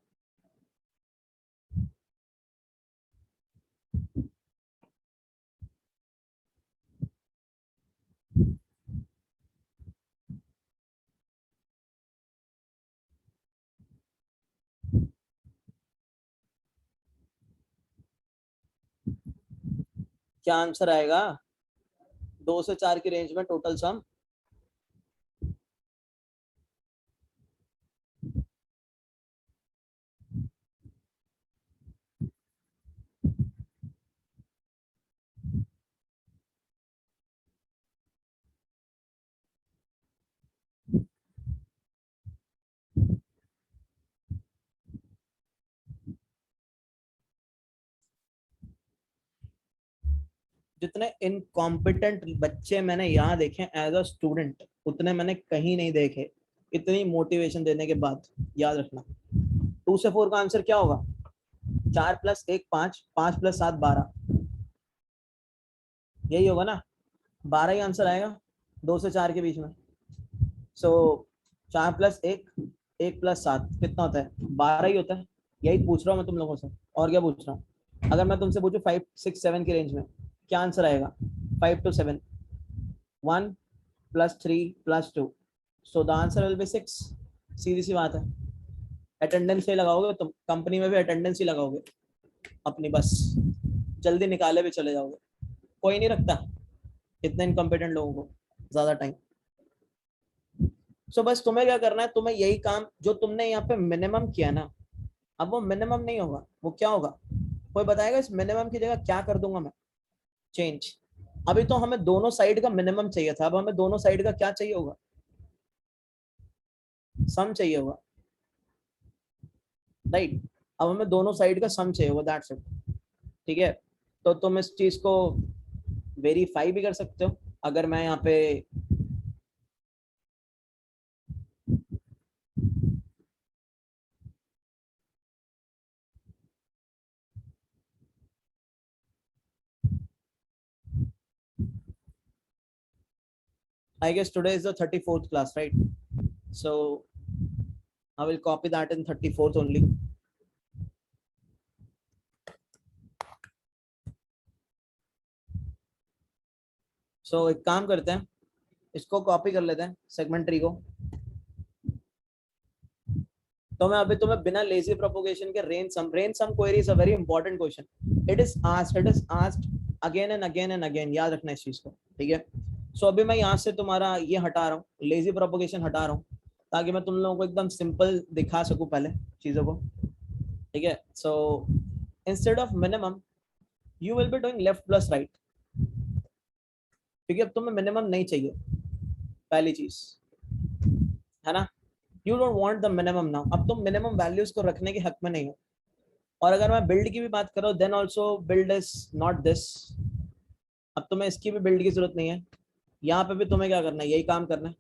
क्या आंसर आएगा 2 से 4 की रेंज में टोटल सम? जितने इनकॉम्पिटेंट बच्चे मैंने यहाँ देखे एज अ स्टूडेंट, उतने मैंने कहीं नहीं देखे इतनी मोटिवेशन देने के बाद। याद रखना 2 से 4 का आंसर क्या होगा? 4 प्लस 1 5, 5 प्लस 7 12, यही होगा ना? 12 ही आंसर आएगा 2 से 4 के बीच में। सो 4 प्लस 1, 1 प्लस 7 कितना होता है? 12 ही होता है। यही पूछ रहा हूँ मैं तुम लोगों से, और क्या पूछ रहा हूँ? अगर मैं तुमसे पूछूं 5 6 7 की रेंज में क्या आंसर आएगा? 5 to 7, 1 plus 3 plus 2, so the answer will be 6। सीधी सी बात है। अटेंडेंस ही लगाओगे तुम, कंपनी में भी अटेंडेंस ही लगाओगे अपनी, बस जल्दी निकाले भी चले जाओगे। कोई नहीं रखता इतने इनकम्पिटेंट लोगों को ज्यादा टाइम। सो बस तुम्हें क्या करना है, तुम्हें यही काम जो तुमने यहाँ पे मिनिमम किया ना, अब वो मिनिमम नहीं होगा, वो क्या होगा? कोई बताएगा इस मिनिमम की जगह क्या कर दूंगा मैं? चेंज। अभी तो हमें दोनों साइड का मिनिमम चाहिए था, अब हमें दोनों साइड का क्या चाहिए होगा? सम चाहिए होगा, राइट? अब हमें दोनों साइड का सम चाहिए होगा, दैट्स इट। ठीक है, तो तुम इस चीज को वेरीफाई भी कर सकते हो। अगर मैं यहाँ पे I guess today is the 34th class, right? So I will copy that in 34th only. So एक काम करते हैं, इसको कॉपी कर लेते हैं सेगमेंट्री को। तो मैं अभी तुम्हें बिना लेजी प्रोपोगेशन के range sum query is a very important question. It is asked again and again and again, याद रखना इस चीज को, ठीक है? सो अभी मैं यहाँ से तुम्हारा ये हटा रहा हूँ, लेजी प्रोपोगेशन हटा रहा हूँ, ताकि मैं तुम लोगों को एकदम सिंपल दिखा सकूं पहले चीजों को, ठीक है? So instead of minimum you will be doing left plus right, क्योंकि अब तुम्हें मिनिमम नहीं चाहिए, पहली चीज, है ना? You don't want the minimum now, अब तुम मिनिमम वैल्यूज को रखने के हक में नहीं हो। और अगर मैं बिल्ड की भी बात करूं, then also build is not this. अब तुम्हें इसकी भी बिल्ड की जरूरत नहीं है, यहाँ पे भी तुम्हें क्या करना है, यही काम करना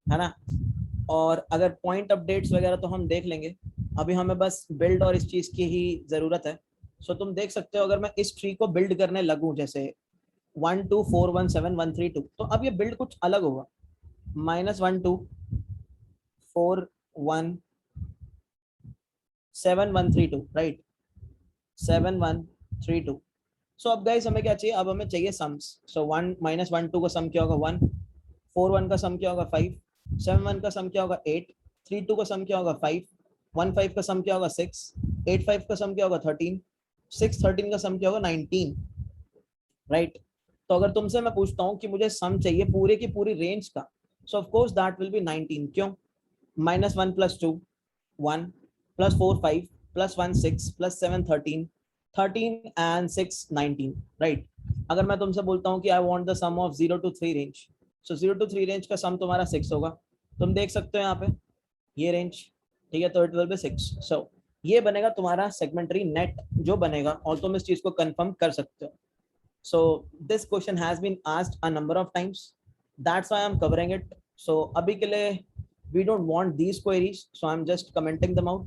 है ना? और अगर पॉइंट अपडेट्स वगैरह तो हम देख लेंगे, अभी हमें बस बिल्ड और इस चीज की ही जरूरत है। सो तुम देख सकते हो, अगर मैं इस ट्री को बिल्ड करने लगूं, जैसे 1 2 4 1 7 1 3 2, तो अब ये बिल्ड कुछ अलग होगा। -1 2 4 1 7 1 3 2, राइट? 7 1 3 2। सो अब गाइस हमें क्या चाहिए? अब हमें चाहिए सम्स। सो 1 -1 2 का सम क्या होगा? 1। 4 1 का सम क्या होगा? 5। 7 1 का सम क्या होगा? 8। 3 2 का सम क्या होगा? 5। 1 5 का सम क्या होगा? 6। 8 5 का सम क्या होगा? 13। 6 13 का सम क्या होगा? 19, राइट? तो अगर तुमसे मैं पूछता हूँ कि मुझे सम चाहिए पूरे की पूरी रेंज का, सो of course that will B 19। क्यों? -1 + 2 1 + 4 5 + 1 6 + 7 13, 13 and 6 19, राइट? अगर मैं तुमसे बोलता हूँ कि I want the sum of 0 to 3 range, so 0 to 3 range का सम तुम्हारा 6 होगा। तुम देख सकते हो यहाँ पे ये रेंज, ठीक है? तो इट विल बी 6। सो ये बनेगा तुम्हारा सेगमेंटरी नेट जो बनेगा, और तुम इस चीज को कंफर्म कर सकते हो। So this question has been asked a number of times. That's why I'm covering it. So अभी के लिए We don't want these queries, so I'm just commenting them out.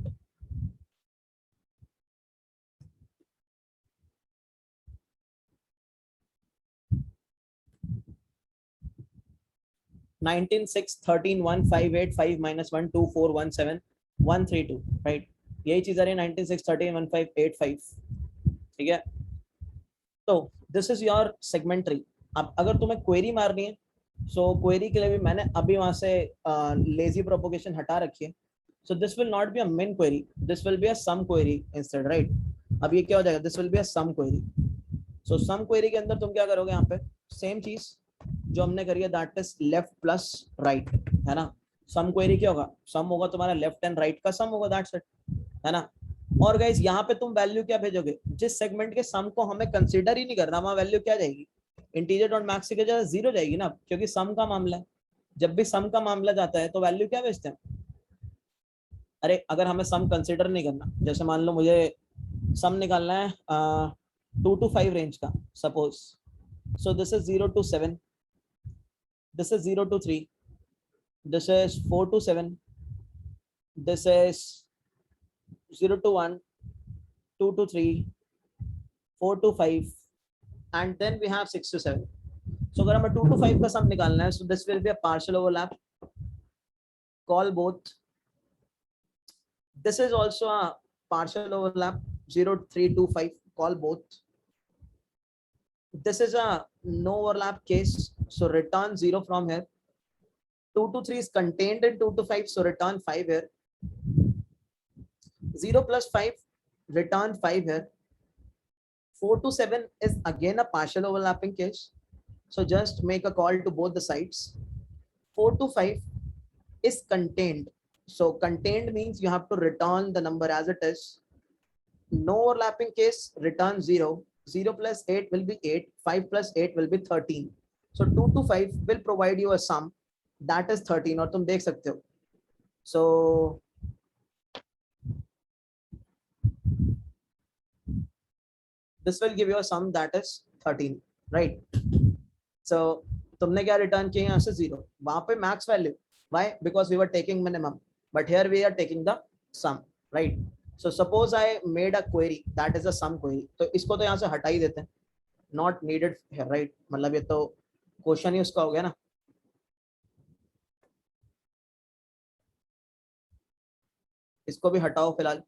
Nineteen 6 13 1 5 8 5 minus 1 2 4 1 7 1 3 2, right? यही चीज आ रही है 19 6 13 1 5 8 5, ठीक है? तो this is your segment tree. अब अगर तुम्हें क्वेरी मारनी है, सो क्वेरी के लिए भी मैंने अभी वहां से लेजी प्रोपोगेशन हटा रखी है. So this will not be a main query, this will be a sum query instead, right? अब ये क्या हो जाएगा, this will be a sum query. So sum query के अंदर तुम क्या करोगे, यहाँ पे सेम चीज जो हमने करी है, that is left plus right, है ना? सम क्वेरी क्या होगा, सम होगा तुम्हारा लेफ्ट एंड राइट का सम होगा, दैट्स इट, है ना? और गाइस यहाँ पे तुम वैल्यू क्या भेजोगे, जिस सेगमेंट के सम को हमें कंसीडर ही नहीं करना, वहां वैल्यू क्या जाएगी, इंटीजर डॉट मैक्स की जगह 0 जाएगी ना, क्योंकि सम का मामला है. जब भी सम का मामला जाता है तो वैल्यू क्या भेजते हैं? अरे अगर हमें सम कंसीडर नहीं करना, जैसे मान लो मुझे सम निकालना है 2 to 5 रेंज का, suppose. So this is 0 to 7, this is 0 to 3, this is 4 to 7, this is 0 to 1, 2 to 3, 4 to 5, and then we have 6 to 7. So अगर हमें 2 to 5 का सम निकालना है, so this will be a partial overlap. Call both. This is also a partial overlap, 0 3 2 5. Call both. This is a no overlap case, so return 0 from here. 2 to 3 is contained in 2 to 5, so return 5 here. 0 plus 5, return 5 here. 4 to 7 is again a partial overlapping case, so just make a call to both the sides. 4 to 5 is contained, so contained means you have to return the number as it is. No overlapping case, return 0. 0 plus 8 will be 8, 5 plus 8 will be 13. So 2 to 5 will provide you a sum that is 13, और तुम देख सकते हो. So this will give you a sum that is 13, right? So तुमने क्या return किया यहाँ से 0, वहां पे max value. Why? Because we were taking minimum, but here we are taking the sum, right? So suppose I made a query that is a sum query, तो इसको तो यहाँ से हटा ही देते हैं, not needed here, right? मतलब ये तो क्वेश्चन ही उसका हो गया ना. इसको भी हटाओ फिलहाल.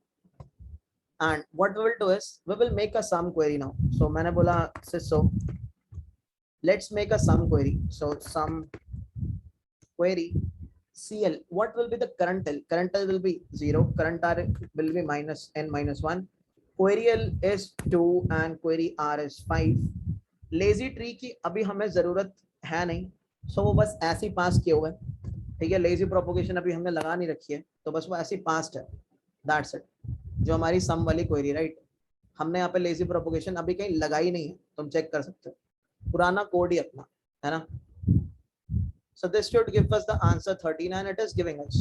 And what we will do is we will make a sum query now. So मैंने बोला so let's make a sum query. So sum query CL, what will be the current L? Current L will be 0, current R will be minus n minus 1, query L is 2 and query R is 5. Lazy tree की अभी हमें जरूरत है नहीं, सो वो बस ऐसे ही पास किए हुए, ठीक है? लेजी प्रोपोगेशन अभी हमने लगा नहीं रखी है, तो बस वो ऐसे ही पास्ट है, दैट्स इट. जो हमारी सम वाली क्वेरी, राइट? हमने यहाँ पे लेजी प्रोपोगेशन अभी कहीं लगाई नहीं है, तुम चेक कर सकते हो, पुराना कोड ही अपना है ना. So this should give us the answer 13, and it is giving us,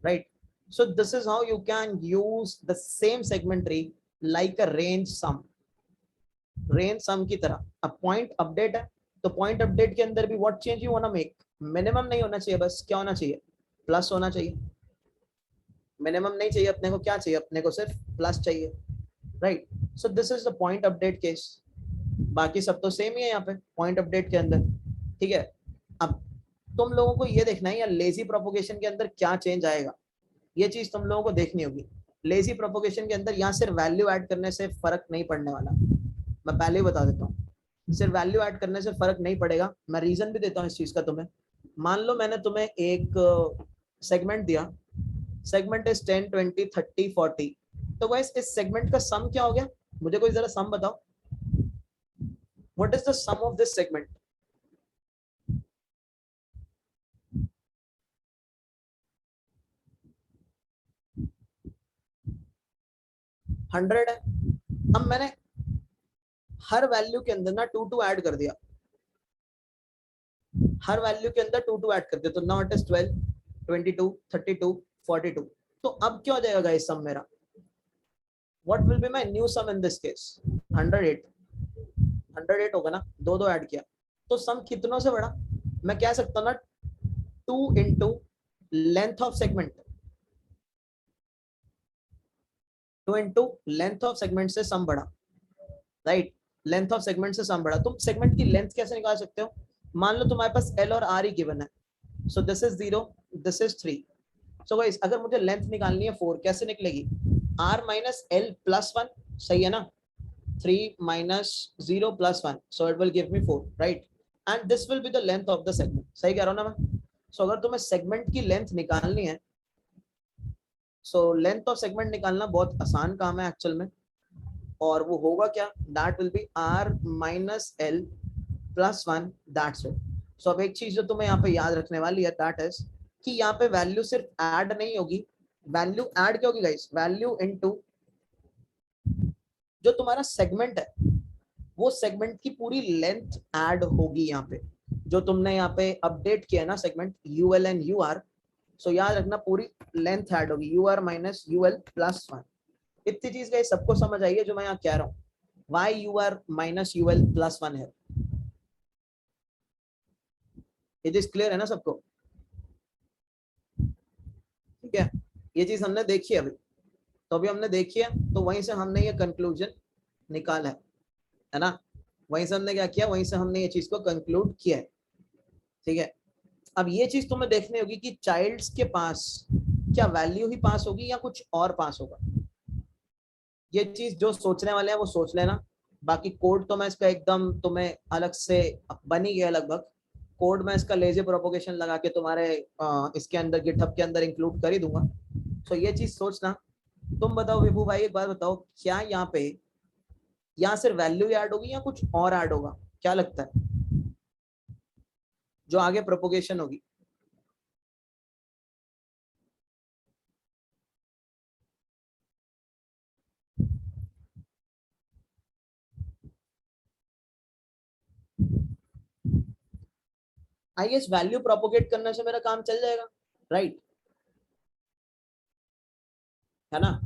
right? So this is how you can use the same segment tree like a range sum. Range sum की तरह. अब point update है, तो point update के अंदर भी what change you wanna make? Minimum नहीं होना चाहिए, बस क्या होना चाहिए? Plus होना चाहिए. Minimum नहीं चाहिए अपने को, क्या चाहिए अपने को? सिर्फ plus चाहिए, right? So this is the point update case. बाकी सब तो सेम ही है यहाँ पे point update के अंदर, ठीक है? अब तुम लोगों को ये देखना है या लेजी प्रोपोगेशन के अंदर क्या चेंज आएगा, ये चीज तुम लोगों को देखनी होगी. लेजी प्रोपोगेशन के अंदर यहाँ सिर्फ वैल्यू ऐड करने से फर्क नहीं पड़ने वाला, मैं पहले ही बता देता हूँ. सिर्फ वैल्यू ऐड करने से फर्क नहीं पड़ेगा. मैं रीजन भी देता हूँ इस चीज का तुम्हें. मान लो मैंने तुम्हें एक सेगमेंट दिया, सेगमेंट इज 10 20 30 40, तो गाइस इस सेगमेंट का सम क्या हो गया? मुझे कोई जरा सम बताओ. What is the sum of this segment? 100 है. अब मैंने हर वैल्यू के अंदर ना 2 2 ऐड कर दिया, हर वैल्यू के अंदर 2 2 ऐड कर दिया, तो नाउ इट इज 12 22 32 42. तो अब क्या हो जाएगा गाइस सम मेरा? What will be my new sum in this case? 108 होगा ना, 2 ऐड किया, तो सम कितनों से बढ़ा? मैं कह सकता हूँ ना 2 into length of segment, 2 into length of segment से सम बढ़ा, राइट। लेंथ ऑफ सेगमेंट से सम बढ़ा। तुम सेगमेंट की लेंथ कैसे निकाल सकते हो? मान लो तुम्हारे पास एल और आर ही गिवन है, so this is 0, this is 3। So guys अगर मुझे लेंथ निकालनी है 4, कैसे निकलेगी? r माइनस एल प्लस 1, सही है ना? 3 minus 0 plus 1, so it will give me 4, right. And this will be the length of the segment, सही कह रहा हूं ना मैं? सो अगर तुम्हें सेगमेंट की लेंथ निकालनी है, सो लेंथ ऑफ सेगमेंट निकालना बहुत आसान काम है एक्चुअल में, और वो होगा क्या? That will be r minus L plus 1, that's it. So अब एक चीज जो तुम्हें यहाँ पे याद रखने वाली है, दैट इज कि यहाँ पे वैल्यू सिर्फ ऐड नहीं होगी, वैल्यू ऐड क्या होगी गाइस? वैल्यू इनटू जो तुम्हारा सेगमेंट है, वो सेगमेंट की पूरी लेंथ ऐड होगी यहाँ पे। जो तुमने यहाँ पे अपडेट किया है ना सेगमेंट यूएल एंड यूआर, सो याद रखना पूरी लेंथ ऐड होगी, यूआर माइनस यूएल प्लस 1। इतनी चीज गाइस सबको समझ आई है जो मैं यहाँ कह रहा हूँ? Why UR minus UL plus 1 है। ये चीज क्लियर है ना सबको? ठीक है, ये चीज हमने देखी है अभी, तो अभी हमने देखी है, तो वहीं से हमने ये कंक्लूजन निकाला है ना? वहीं से हमने क्या किया? वहीं से हमने ये चीज को कंक्लूड किया है, ठीक है। अब ये चीज तुम्हें देखनी होगी कि चाइल्ड्स के पास क्या वैल्यू ही पास होगी या कुछ और पास होगा। ये चीज जो सोचने वाले हैं वो सोच लेना, बाकी कोड तो मैं इसका एकदम तुम्हें अलग से बन ही गया लगभग। कोड मैं इसका लेजी प्रोपोगेशन लगा के तुम्हारे इसके अंदर गिटहब के अंदर इंक्लूड कर ही दूंगा। तो ये चीज सोचना। तुम बताओ विभू भाई, एक बात बताओ, क्या यहाँ पे यहाँ सिर्फ वैल्यू ऐड होगी या कुछ और ऐड होगा? क्या लगता है जो आगे प्रोपोगेशन होगी? आई गेस वैल्यू प्रोपोगेट करने से मेरा काम चल जाएगा, राइट, है ना?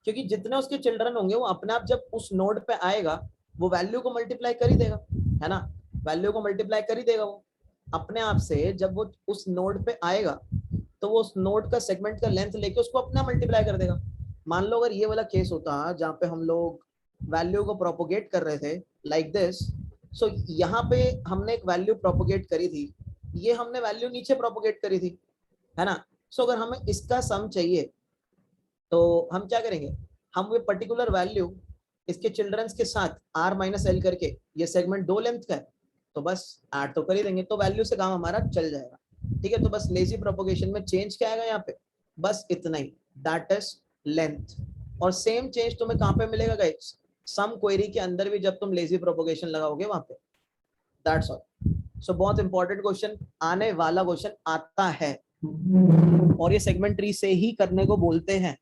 क्योंकि जितने उसके चिल्ड्रन होंगे वो अपने आप जब उस नोड पे आएगा वो वैल्यू को मल्टीप्लाई कर ही देगा, है ना? वैल्यू को मल्टीप्लाई कर ही देगा वो अपने आप से। जब वो उस नोड पे आएगा तो वो उस नोड का सेगमेंट का लेंथ लेके उसको अपना मल्टीप्लाई कर देगा। मान लो अगर ये वाला केस होता जहाँ पे हम लोग वैल्यू को प्रोपोगेट कर रहे थे लाइक दिस, सो यहाँ पे हमने एक वैल्यू प्रोपोगेट करी थी, ये हमने वैल्यू नीचे प्रोपोगेट करी थी, है ना? सो अगर हमें इसका सम चाहिए तो हम क्या करेंगे? हम वो पर्टिकुलर वैल्यू इसके चिल्ड्रंस के साथ r माइनस एल करके, ये सेगमेंट 2 लेंथ का है तो बस ऐड तो कर ही देंगे, तो वैल्यू से काम हमारा चल जाएगा। ठीक है, तो बस लेजी प्रोपोगेशन में चेंज क्या आएगा यहाँ पे? बस इतना ही, दैट इज लेंथ। और सेम चेंज तुम्हें कहाँ पे मिलेगा गाइस? सम क्वेरी के अंदर भी जब तुम लेजी प्रोपोगेशन लगाओगे वहां पे, दैट्स ऑल। सो बहुत इंपॉर्टेंट क्वेश्चन आने वाला क्वेश्चन आता है, और ये सेगमेंट ट्री से ही करने को बोलते हैं।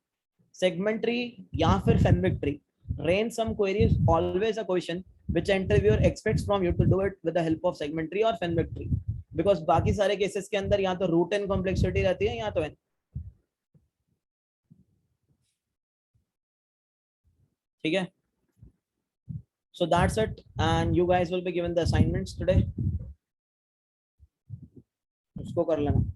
segment tree या फिर Fenwick tree. Range sum query is always a question which interviewer expects from you to do it with the help of segment tree और Fenwick tree. Because बाकी सारे केसेस के अंदर या तो root n complexity रहती है या तो n, ठीक है? So that's it, and you guys will be given the assignments today. उसको कर लेना।